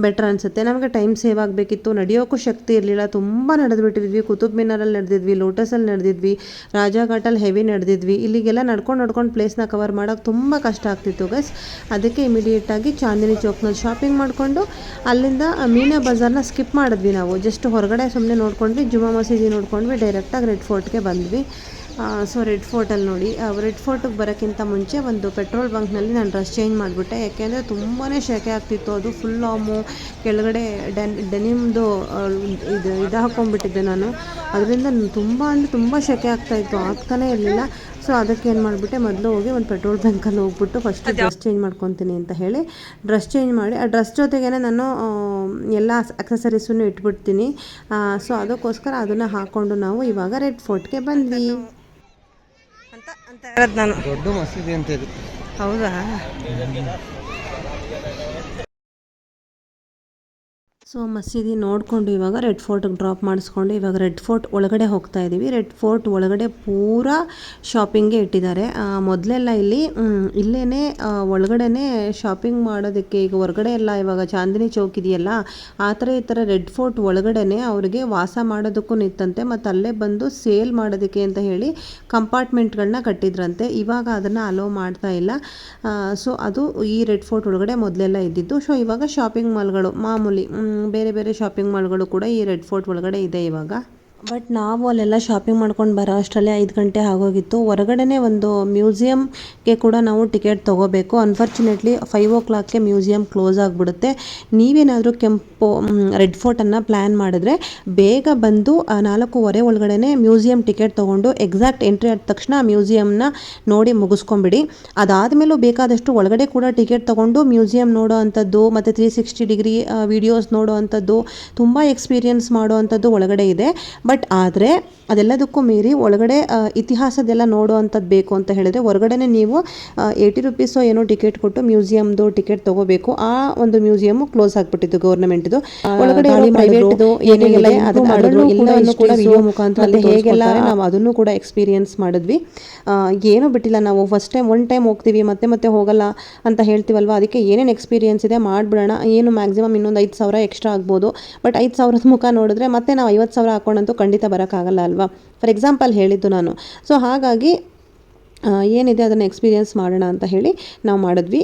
Speaker 1: ಬೆಟರ್ ಅನಿಸುತ್ತೆ. ನಮಗೆ ಟೈಮ್ ಸೇವ್ ಆಗಬೇಕಿತ್ತು, ನಡೆಯೋಕ್ಕೂ ಶಕ್ತಿ ಇರಲಿಲ್ಲ. ತುಂಬ ನಡೆದುಬಿಟ್ಟಿದ್ವಿ. ಕುತುಬ್ ಮಿನಾರಲ್ಲಿ ನಡೆದಿದ್ವಿ, ಲೋಟಸಲ್ಲಿ ನಡೆದಿದ್ವಿ, ರಾಜಾಘಾಟಲ್ಲಿ ಹೆವಿ ನಡೆದಿದ್ವಿ. ಇಲ್ಲಿಗೆಲ್ಲ ನಡ್ಕೊಂಡು ಪ್ಲೇಸ್ನ ಕವರ್ ಮಾಡೋಕ್ಕೆ ತುಂಬ ಕಷ್ಟ ಆಗ್ತಿತ್ತು ಗೈಸ್. ಅದಕ್ಕೆ ಇಮಿಡಿಯೇಟಾಗಿ ಚಾಂದಿನಿ ಚೌಕ್ನಲ್ಲಿ ಶಾಪಿಂಗ್ ಮಾಡಿಕೊಂಡು ಅಲ್ಲಿಂದ ಮೀನಾ ಬಜಾರ್ನ ಸ್ಕಿಪ್ ಮಾಡಿದ್ವಿ. ನಾವು ಜಸ್ಟ್ ಹೊರಗಡೆ ಸುಮ್ಮನೆ ನೋಡ್ಕೊಂಡ್ವಿ, ಜುಮಾ ಮಸೀದಿ ನೋಡ್ಕೊಂಡ್ವಿ, ಡೈರೆಕ್ಟಾಗಿ ರೆಡ್ ಫೋರ್ಟ್ಗೆ ಬಂದ್ವಿ. ಸೊ ರೆಡ್ ಫೋರ್ಟಲ್ಲಿ ನೋಡಿ, ರೆಡ್ ಫೋರ್ಟಿಗೆ ಬರೋಕ್ಕಿಂತ ಮುಂಚೆ ಒಂದು ಪೆಟ್ರೋಲ್ ಬಂಕ್ನಲ್ಲಿ ನಾನು ಡ್ರೆಸ್ ಚೇಂಜ್ ಮಾಡಿಬಿಟ್ಟೆ. ಯಾಕೆಂದರೆ ತುಂಬಾ ಸೆಕೆ ಆಗ್ತಿತ್ತು. ಅದು ಫುಲ್ ಆಮು, ಕೆಳಗಡೆ ಡೆನಿಮ್ದು ಇದು ಹಾಕ್ಕೊಂಡ್ಬಿಟ್ಟಿದ್ದೆ ನಾನು. ಅದರಿಂದ ತುಂಬ ಸೆಕೆ ಆಗ್ತಾನೇ ಇರಲಿಲ್ಲ. ಸೊ ಅದಕ್ಕೆ ಏನು ಮಾಡಿಬಿಟ್ಟೆ, ಮೊದಲು ಹೋಗಿ ಒಂದು ಪೆಟ್ರೋಲ್ ಬಂಕಲ್ಲಿ ಹೋಗ್ಬಿಟ್ಟು ಫಸ್ಟ್ ಡ್ರೆಸ್ ಚೇಂಜ್ ಮಾಡ್ಕೊತೀನಿ ಅಂತ ಹೇಳಿ ಡ್ರೆಸ್ ಚೇಂಜ್ ಮಾಡಿ, ಆ ಡ್ರೆಸ್ ಜೊತೆಗೇ ನಾನು ಎಲ್ಲ ಅಕ್ಸೆಸರೀಸನ್ನು ಇಟ್ಬಿಡ್ತೀನಿ. ಸೊ ಅದಕ್ಕೋಸ್ಕರ ಅದನ್ನು ಹಾಕ್ಕೊಂಡು ನಾವು ಇವಾಗ ರೆಡ್ ಫೋರ್ಟ್ಗೆ ಬಂದ್ವಿ ಅಂತ ಹೇಳೋದು ನಾನು.
Speaker 3: ದೊಡ್ಡ ಮಸೀದಿ ಅಂತ ಇದು.
Speaker 1: ಹೌದಾ? ಸೊ ಮಸೀದಿ ನೋಡಿಕೊಂಡು ಇವಾಗ ರೆಡ್ ಫೋರ್ಟಿಗೆ ಡ್ರಾಪ್ ಮಾಡಿಸ್ಕೊಂಡು ಇವಾಗ ರೆಡ್ ಫೋರ್ಟ್ ಒಳಗಡೆ ಹೋಗ್ತಾ ಇದ್ದೀವಿ. ರೆಡ್ ಫೋರ್ಟ್ ಒಳಗಡೆ ಪೂರಾ ಶಾಪಿಂಗ್ಗೆ ಇಟ್ಟಿದ್ದಾರೆ. ಮೊದಲೆಲ್ಲ ಇಲ್ಲೇ ಒಳಗಡೆ ಶಾಪಿಂಗ್ ಮಾಡೋದಕ್ಕೆ, ಈಗ ಹೊರಗಡೆ ಎಲ್ಲ ಇವಾಗ ಚಾಂದಿನಿ ಚೌಕ್ ಇದೆಯಲ್ಲ, ಆ ಥರ ಈ ಥರ ರೆಡ್ ಫೋರ್ಟ್ ಒಳಗಡೆ ಅವ್ರಿಗೆ ವಾಸ ಮಾಡೋದಕ್ಕೂ ನಿಂತಂತೆ. ಮತ್ತು ಅಲ್ಲೇ ಬಂದು ಸೇಲ್ ಮಾಡೋದಕ್ಕೆ ಅಂತ ಹೇಳಿ ಕಂಪಾರ್ಟ್ಮೆಂಟ್ಗಳನ್ನ ಕಟ್ಟಿದ್ರಂತೆ. ಇವಾಗ ಅದನ್ನು ಅಲೋ ಮಾಡ್ತಾ ಇಲ್ಲ. ಸೊ ಅದು ಈ ರೆಡ್ ಫೋರ್ಟ್ ಒಳಗಡೆ ಮೊದಲೆಲ್ಲ ಇದ್ದಿದ್ದು. ಸೊ ಇವಾಗ ಶಾಪಿಂಗ್ ಮಾಲ್ಗಳು ಮಾಮೂಲಿ ಬೇರೆ ಶಾಪಿಂಗ್ ಮಾಲ್ಗಳು ಕೂಡ ಈ ರೆಡ್ ಫೋರ್ಟ್ ಒಳಗಡೆ ಇದೆ ಇವಾಗ. ಬಟ್ ನಾವು ಅಲ್ಲೆಲ್ಲ ಶಾಪಿಂಗ್ ಮಾಡ್ಕೊಂಡು ಬರೋ ಅಷ್ಟರಲ್ಲೇ 5 ಗಂಟೆ ಆಗೋಗಿತ್ತು. ಹೊರಗಡೆ ಒಂದು ಮ್ಯೂಸಿಯಮ್ಗೆ ಕೂಡ ನಾವು ಟಿಕೆಟ್ ತೊಗೋಬೇಕು. ಅನ್ಫಾರ್ಚುನೇಟ್ಲಿ 5 o'clockಗೆ ಮ್ಯೂಸಿಯಮ್ ಕ್ಲೋಸ್ ಆಗಿಬಿಡುತ್ತೆ. ನೀವೇನಾದರೂ ರೆಡ್ ಫೋರ್ಟನ್ನು ಪ್ಲ್ಯಾನ್ ಮಾಡಿದ್ರೆ ಬೇಗ ಬಂದು 4:15 ಒಳಗಡೆ ಮ್ಯೂಸಿಯಮ್ ಟಿಕೆಟ್ ತೊಗೊಂಡು ಎಕ್ಸಾಕ್ಟ್ ಎಂಟ್ರಿ ಆದ ತಕ್ಷಣ ಮ್ಯೂಸಿಯಮ್ನ ನೋಡಿ ಮುಗಿಸ್ಕೊಂಬಿಡಿ. ಅದಾದಮೇಲೂ ಬೇಕಾದಷ್ಟು ಒಳಗಡೆ ಕೂಡ ಟಿಕೆಟ್ ತೊಗೊಂಡು ಮ್ಯೂಸಿಯಮ್ ನೋಡೋ ಅಂಥದ್ದು ಮತ್ತು 360 ಡಿಗ್ರಿ ವೀಡಿಯೋಸ್ ನೋಡೋ ಅಂಥದ್ದು, ತುಂಬ ಎಕ್ಸ್ಪೀರಿಯನ್ಸ್ ಮಾಡೋ ಅಂಥದ್ದು ಒಳಗಡೆ ಇದೆ. ಬಟ್ ಆದರೆ ಅದೆಲ್ಲದಕ್ಕೂ ಮೀರಿ ಒಳಗಡೆ ಇತಿಹಾಸದೆಲ್ಲ ನೋಡೋ ಅಂಥದ್ದು ಬೇಕು ಅಂತ ಹೇಳಿದ್ರೆ ಹೊರಗಡೆ ನೀವು 80 rupees ಏನೋ ಟಿಕೆಟ್ ಕೊಟ್ಟು ಮ್ಯೂಸಿಯಮ್ದು ಟಿಕೆಟ್ ತೊಗೋಬೇಕು. ಆ ಒಂದು ಮ್ಯೂಸಿಯಮ್ ಕ್ಲೋಸ್ ಆಗಿಬಿಟ್ಟಿತ್ತು ಗೌರ್ಮೆಂಟ್ದು. ಒಳಗಡೆ ಪ್ರೈವೇಟ್ದು ಏನೆಲ್ಲ ಅದರಲ್ಲೂ ಕೂಡ ವಿಡಿಯೋ ಮುಖಾಂತರ ಹೇಗೆಲ್ಲ ನಾವು ಅದನ್ನು ಕೂಡ ಎಕ್ಸ್ಪೀರಿಯನ್ಸ್ ಮಾಡಿದ್ವಿ. ಏನೂ ಬಿಟ್ಟಿಲ್ಲ. ನಾವು ಫಸ್ಟ್ ಟೈಮ್ ಒನ್ ಟೈಮ್ ಹೋಗ್ತೀವಿ ಮತ್ತೆ ಹೋಗಲ್ಲ ಅಂತ ಹೇಳ್ತೀವಲ್ವ, ಅದಕ್ಕೆ ಏನೇನು ಎಕ್ಸ್ಪೀರಿಯನ್ಸ್ ಇದೆ ಮಾಡಿಬಿಡೋಣ. ಏನು ಮ್ಯಾಕ್ಸಿಮಮ್ ಇನ್ನೊಂದು 5,000 ಎಕ್ಸ್ಟ್ರಾ ಆಗ್ಬೋದು. ಬಟ್ 5,000 ಮುಖ ನೋಡಿದ್ರೆ ಮತ್ತೆ ನಾವು 50,000 ಹಾಕೊಂಡಂತೂ ಖಂಡಿತ ಬರೋಕ್ಕಾಗಲ್ಲ ಅಲ್ವಾ. ಫಾರ್ ಎಕ್ಸಾಂಪಲ್ ಹೇಳಿದ್ದು ನಾನು. ಸೊ ಹಾಗಾಗಿ ಏನಿದೆ ಅದನ್ನು ಎಕ್ಸ್ಪೀರಿಯನ್ಸ್ ಮಾಡೋಣ ಅಂತ ಹೇಳಿ ನಾವು ಮಾಡಿದ್ವಿ.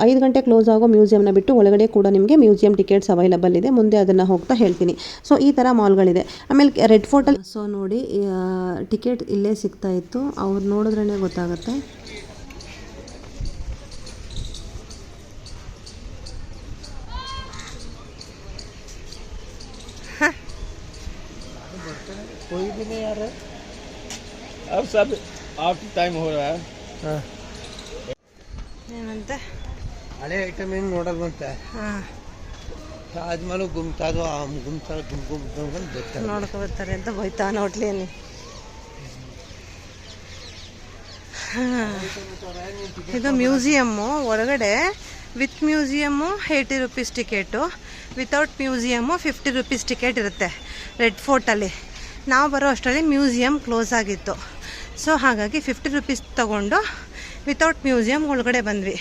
Speaker 1: 5 ಗಂಟೆ ಕ್ಲೋಸ್ ಆಗೋ ಮ್ಯೂಸಿಯಮ್ನ ಬಿಟ್ಟು ಒಳಗಡೆ ಕೂಡ ನಿಮಗೆ ಮ್ಯೂಸಿಯಂ ಟಿಕೆಟ್ಸ್ ಅವೈಲಬಲ್ ಇದೆ. ಮುಂದೆ ಅದನ್ನು ಹೋಗ್ತಾ ಹೇಳ್ತೀನಿ. ಸೊ ಈ ಥರ ಮಾಲ್ಗಳಿದೆ. ಆಮೇಲೆ ರೆಡ್ ಫೋರ್ಟಲ್ಲಿ ಸೊ ನೋಡಿ ಟಿಕೆಟ್ ಇಲ್ಲೇ ಸಿಗ್ತಾ ಇತ್ತು. ಅವ್ರು ನೋಡಿದ್ರೇ ಗೊತ್ತಾಗುತ್ತೆ.
Speaker 3: कोई भी नहीं आ रहा है।
Speaker 2: अब सब ऑफ टाइम हो रहा है.
Speaker 3: ಹಾಂ,
Speaker 1: ಏನಂತೆ
Speaker 3: ಹಳೆ ಐಟಮ್ ಹೆಂಗೆ ನೋಡೋದು ಬಂತೆ. ಆದ್ಮೇಲೆ ಗುಮ್ತಾದು ಬರ್ತಾರೆ,
Speaker 1: ನೋಡ್ಕೊ ಬರ್ತಾರೆ ಅಂತ ಬೈತಾನ ಹೋಟ್ಲಿಯಲ್ಲಿ. ಇದು ಮ್ಯೂಸಿಯಮ್ಮು. ಹೊರಗಡೆ with museum 80 rupees ticket, without museum 50 rupees ticket ಇರುತ್ತೆ ರೆಡ್ ಫೋರ್ಟಲ್ಲಿ. ನಾವು ಬರೋ ಅಷ್ಟರಲ್ಲಿ ಮ್ಯೂಸಿಯಮ್ ಕ್ಲೋಸ್ ಆಗಿತ್ತು. ಸೊ ಹಾಗಾಗಿ 50 rupees ತೊಗೊಂಡು ವಿತೌಟ್ ಮ್ಯೂಸಿಯಮ್ ಒಳಗಡೆ ಬಂದ್ವಿ.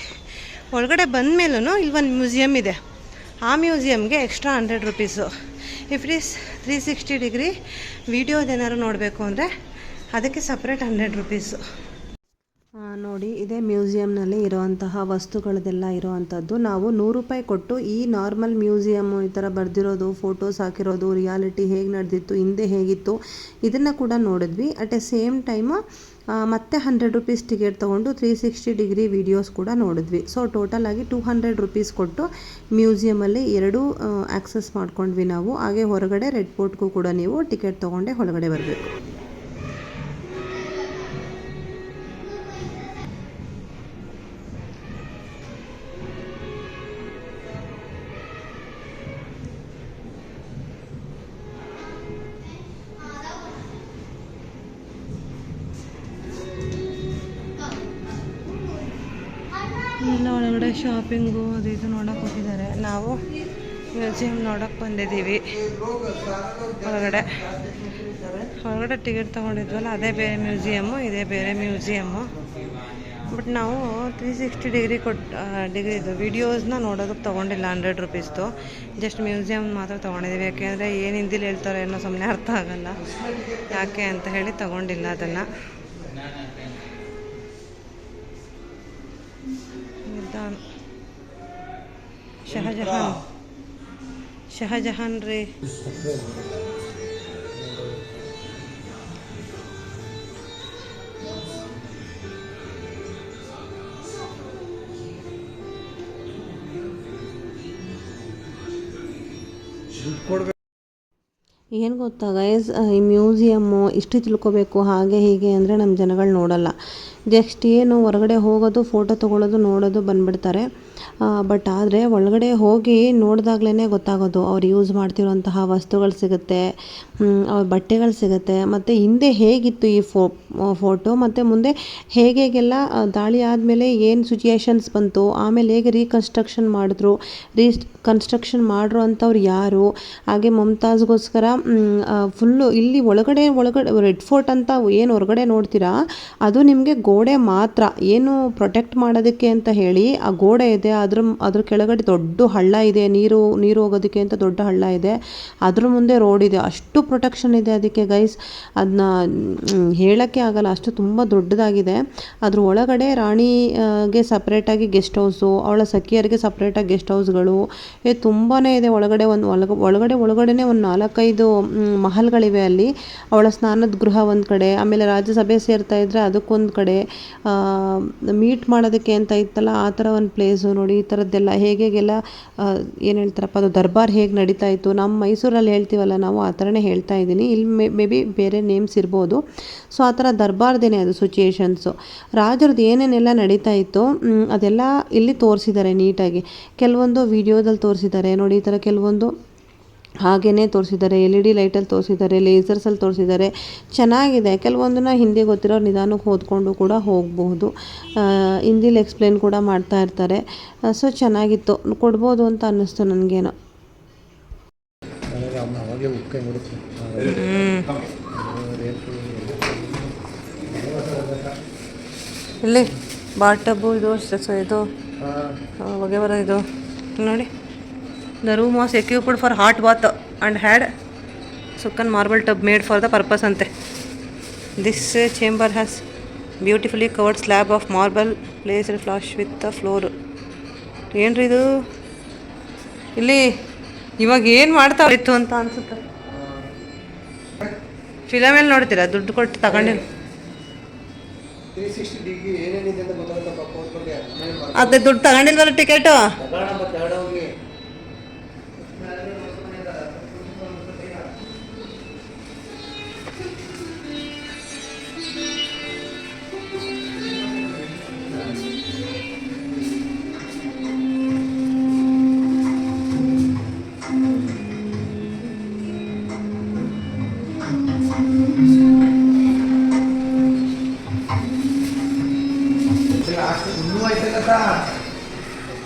Speaker 1: ಒಳಗಡೆ ಬಂದಮೇಲೂ ಇಲ್ಲೊಂದು ಮ್ಯೂಸಿಯಮ್ ಇದೆ. ಆ ಮ್ಯೂಸಿಯಮ್ಗೆ extra 100 rupees. If it is 360 degree ವೀಡಿಯೋದೇನಾದ್ರು ನೋಡಬೇಕು ಅಂದರೆ ಅದಕ್ಕೆ ಸಪ್ರೇಟ್ 100 rupees. ನೋಡಿ ಇದೇ ಮ್ಯೂಸಿಯಮ್ನಲ್ಲಿ ಇರೋವಂತಹ ವಸ್ತುಗಳದೆಲ್ಲ ಇರೋವಂಥದ್ದು. ನಾವು 100 ರೂಪಾಯಿ ಕೊಟ್ಟು ಈ ನಾರ್ಮಲ್ ಮ್ಯೂಸಿಯಮ್ಮು ಈ ಥರ ಬರೆದಿರೋದು, ಫೋಟೋಸ್ ಹಾಕಿರೋದು, ರಿಯಾಲಿಟಿ ಹೇಗೆ ನಡೆದಿತ್ತು, ಹಿಂದೆ ಹೇಗಿತ್ತು, ಇದನ್ನು ಕೂಡ ನೋಡಿದ್ವಿ. ಅಟ್ ಎ ಸೇಮ್ ಟೈಮು ಮತ್ತೆ 100 rupees ಟಿಕೆಟ್ ತೊಗೊಂಡು 360 ಡಿಗ್ರಿ ವೀಡಿಯೋಸ್ ಕೂಡ ನೋಡಿದ್ವಿ. ಸೊ ಟೋಟಲ್ ಆಗಿ 200 rupees ಕೊಟ್ಟು ಮ್ಯೂಸಿಯಮಲ್ಲಿ 2 ಆಕ್ಸೆಸ್ ಮಾಡ್ಕೊಂಡ್ವಿ ನಾವು. ಹಾಗೆ ಹೊರಗಡೆ ರೆಡ್ ಫೋರ್ಟ್ಗೂ ಕೂಡ ನೀವು ಟಿಕೆಟ್ ತೊಗೊಂಡೆ ಹೊರಗಡೆ ಬರಬೇಕು. ಎಲ್ಲ ಒಳಗಡೆ ಶಾಪಿಂಗು ಅದು ಇದು ನೋಡೋಕೆ ಹೋಗಿದ್ದಾರೆ. ನಾವು ಮ್ಯೂಸಿಯಮ್ ನೋಡೋಕೆ ಬಂದಿದ್ದೀವಿ. ಒಳಗಡೆ ಹೊರಗಡೆ ಟಿಕೆಟ್ ತೊಗೊಂಡಿದ್ವಲ್ಲ ಅದೇ ಬೇರೆ ಮ್ಯೂಸಿಯಮ್ಮು, ಇದೇ ಬೇರೆ ಮ್ಯೂಸಿಯಮ್ಮು. ಬಟ್ ನಾವು 360 ಡಿಗ್ರಿ ಇದು ವೀಡಿಯೋಸ್ನ ನೋಡೋದಕ್ಕೆ ತೊಗೊಂಡಿಲ್ಲ 100 ರುಪೀಸ್ದು. ಜಸ್ಟ್ ಮ್ಯೂಸಿಯಮ್ ಮಾತ್ರ ತೊಗೊಂಡಿದ್ದೀವಿ. ಯಾಕೆಂದರೆ ಏನು ಹಿಂದಿಲಿ ಹೇಳ್ತಾರೆ ಏನೋ ಸುಮ್ಮನೆ ಅರ್ಥ ಆಗಲ್ಲ, ಯಾಕೆ ಅಂತ ಹೇಳಿ ತೊಗೊಂಡಿಲ್ಲ ಅದನ್ನು. ಶಹಜಹಾನ್ ರೀ. ಏನು ಗೊತ್ತಾ ಗೈಸ್, ಈ ಮ್ಯೂಸಿಯಮ್ಮು ಇಷ್ಟು ತಿಳ್ಕೊಬೇಕು ಹಾಗೆ ಹೀಗೆ ಅಂದರೆ ನಮ್ಮ ಜನಗಳು ನೋಡಲ್ಲ. ಜಸ್ಟ್ ಏನು ಹೊರಗಡೆ ಹೋಗೋದು, ಫೋಟೋ ತೊಗೊಳ್ಳೋದು, ನೋಡೋದು, ಬಂದುಬಿಡ್ತಾರೆ. ಬಟ್ ಆದರೆ ಒಳಗಡೆ ಹೋಗಿ ನೋಡಿದಾಗ್ಲೇ ಗೊತ್ತಾಗೋದು ಅವ್ರು ಯೂಸ್ ಮಾಡ್ತಿರೋಂತಹ ವಸ್ತುಗಳು ಸಿಗುತ್ತೆ, ಅವ್ರ ಬಟ್ಟೆಗಳು ಸಿಗುತ್ತೆ, ಮತ್ತು ಹಿಂದೆ ಹೇಗಿತ್ತು ಈ ಫೋಟೋ, ಮತ್ತು ಮುಂದೆ ಹೇಗೆಲ್ಲ ದಾಳಿ ಆದಮೇಲೆ ಏನು ಸಿಚುಯೇಷನ್ಸ್ ಬಂತು, ಆಮೇಲೆ ಹೇಗೆ ರೀಕನ್ಸ್ಟ್ರಕ್ಷನ್ ಮಾಡಿದ್ರು, ಕನ್ಸ್ಟ್ರಕ್ಷನ್ ಮಾಡ್ರು ಅಂಥವ್ರು ಯಾರು, ಹಾಗೆ ಮುಮ್ತಾಜ್ಗೋಸ್ಕರ ಫುಲ್ಲು ಇಲ್ಲಿ ಒಳಗಡೆ ರೆಡ್ ಫೋರ್ಟ್ ಅಂತ ಏನು ಹೊರಗಡೆ ನೋಡ್ತೀರಾ ಅದು ನಿಮಗೆ ಗೋಡೆ ಮಾತ್ರ, ಏನು ಪ್ರೊಟೆಕ್ಟ್ ಮಾಡೋದಕ್ಕೆ ಅಂತ ಹೇಳಿ ಆ ಗೋಡೆ ಇದೆ, ಅದ್ರ ಕೆಳಗಡೆ ದೊಡ್ಡ ಹಳ್ಳ ಇದೆ, ನೀರು ಹೋಗೋದಕ್ಕೆ ಅಂತ ದೊಡ್ಡ ಹಳ್ಳ ಇದೆ, ಅದ್ರ ಮುಂದೆ ರೋಡ್ ಇದೆ, ಅಷ್ಟು ಪ್ರೊಟೆಕ್ಷನ್ ಇದೆ ಅದಕ್ಕೆ ಗೈಸ್. ಅದನ್ನ ಹೇಳೋಕ್ಕೆ ಆಗಲ್ಲ, ಅಷ್ಟು ತುಂಬ ದೊಡ್ಡದಾಗಿದೆ. ಅದ್ರ ಒಳಗಡೆ ರಾಣಿಗೆ ಸಪ್ರೇಟಾಗಿ ಗೆಸ್ಟ್ ಹೌಸು, ಅವಳ ಸಖಿಯರಿಗೆ ಸಪ್ರೇಟಾಗಿ ಗೆಸ್ಟ್ ಹೌಸ್ಗಳು ತುಂಬಾ ಇದೆ. ಒಳಗಡೆ ಒಳಗಡೆನೇ ಒಂದು 4-5 ಮಹಲ್ಗಳಿವೆ ಅಲ್ಲಿ. ಅವಳ ಸ್ನಾನದ ಗೃಹ ಒಂದು ಕಡೆ, ಆಮೇಲೆ ರಾಜ್ಯಸಭೆ ಸೇರ್ತಾ ಇದ್ದರೆ ಅದಕ್ಕೊಂದು ಕಡೆ, ಮೀಟ್ ಮಾಡೋದಕ್ಕೆ ಅಂತ ಇತ್ತಲ್ಲ ಆ ಥರ ಒಂದು ಪ್ಲೇಸು. ನೋಡಿ ಈ ಥರದ್ದೆಲ್ಲ ಹೇಗೆಲ್ಲ ಏನು ಹೇಳ್ತಾರಪ್ಪ, ಅದು ದರ್ಬಾರ್ ಹೇಗೆ ನಡೀತಾ ಇತ್ತು, ನಮ್ಮ ಮೈಸೂರಲ್ಲಿ ಹೇಳ್ತೀವಲ್ಲ ನಾವು ಆ ಥರನೇ ಹೇಳ್ತಾ ಇದ್ದೀನಿ. ಇಲ್ಲಿ ಮೇ ಬಿ ಬೇರೆ ನೇಮ್ಸ್ ಇರ್ಬೋದು. ಸೊ ಆ ಥರ ದರ್ಬಾರ್ದೇನೆ ಅದು ಸಿಚುಯೇಷನ್ಸು. ರಾಜರದ್ದು ಏನೇನೆಲ್ಲ ನಡೀತಾ ಇತ್ತು ಅದೆಲ್ಲ ಇಲ್ಲಿ ತೋರಿಸಿದ್ದಾರೆ ನೀಟಾಗಿ. ಕೆಲವೊಂದು ವೀಡಿಯೋದಲ್ಲಿ ತೋರಿಸಿದ್ದಾರೆ ನೋಡಿ, ಈ ಥರ ಕೆಲವೊಂದು ಹಾಗೇ ತೋರಿಸಿದ್ದಾರೆ, LED ಲೈಟಲ್ಲಿ ತೋರಿಸಿದ್ದಾರೆ, ಲೇಸರ್ಸಲ್ಲಿ ತೋರಿಸಿದ್ದಾರೆ. ಚೆನ್ನಾಗಿದೆ. ಕೆಲವೊಂದನ್ನ ಹಿಂದಿ ಗೊತ್ತಿರೋರು ನಿಧಾನಕ್ಕೆ ಓದ್ಕೊಂಡು ಕೂಡ ಹೋಗಬಹುದು. ಹಿಂದಿಲಿ ಎಕ್ಸ್ಪ್ಲೇನ್ ಕೂಡ ಮಾಡ್ತಾ ಇರ್ತಾರೆ. ಸೊ ಚೆನ್ನಾಗಿತ್ತು, ಕೊಡ್ಬೋದು ಅಂತ ಅನ್ನಿಸ್ತು ನನಗೇನೋ. ಇಲ್ಲಿ ಬಾಟಬು ಇದು ಹೊಗೆ ಬರೋ ಇದು ನೋಡಿ. The room was equipped for hot bath and had sunken marble tub made for the purpose ante. This chamber has beautifully covered slab of marble placed flush with the floor. ಏನ್ರಿ ಇದು? ಇಲ್ಲಿ ಇವಾಗ ಏನು ಮಾಡ್ತಾವಿತ್ತು ಅಂತ ಅನ್ಸುತ್ತೆ. ಫಿಲಮಲ್ಲಿ ನೋಡ್ತೀರಾ, ದುಡ್ಡು ಕೊಟ್ಟು ತಗೊಂಡಿಲ್ಲ.
Speaker 4: 360 ಡಿಗ್ರಿ ಏನೇನಿದೆ ಅಂತ ಗೊತ್ತಾಗುತ್ತೆ.
Speaker 1: ಅದೇ ದುಡ್ಡು ತಗೊಂಡಿಲ್ವಲ್ಲ ticket.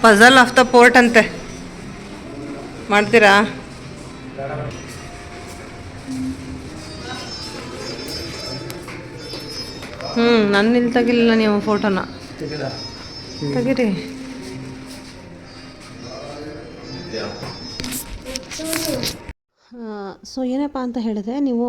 Speaker 1: Puzzle of the port ಅಂತೆ, ಮಾಡ್ತೀರಾ? ನನ್ನ ಇಲ್ಲಿ ತೆಗಿಲಿಲ್ಲ ನೀವು ಫೋಟೋನ, ತೆಗೀರಿ. ಸೊ ಏನಪ್ಪ ಅಂತ ಹೇಳಿದ್ರೆ, ನೀವು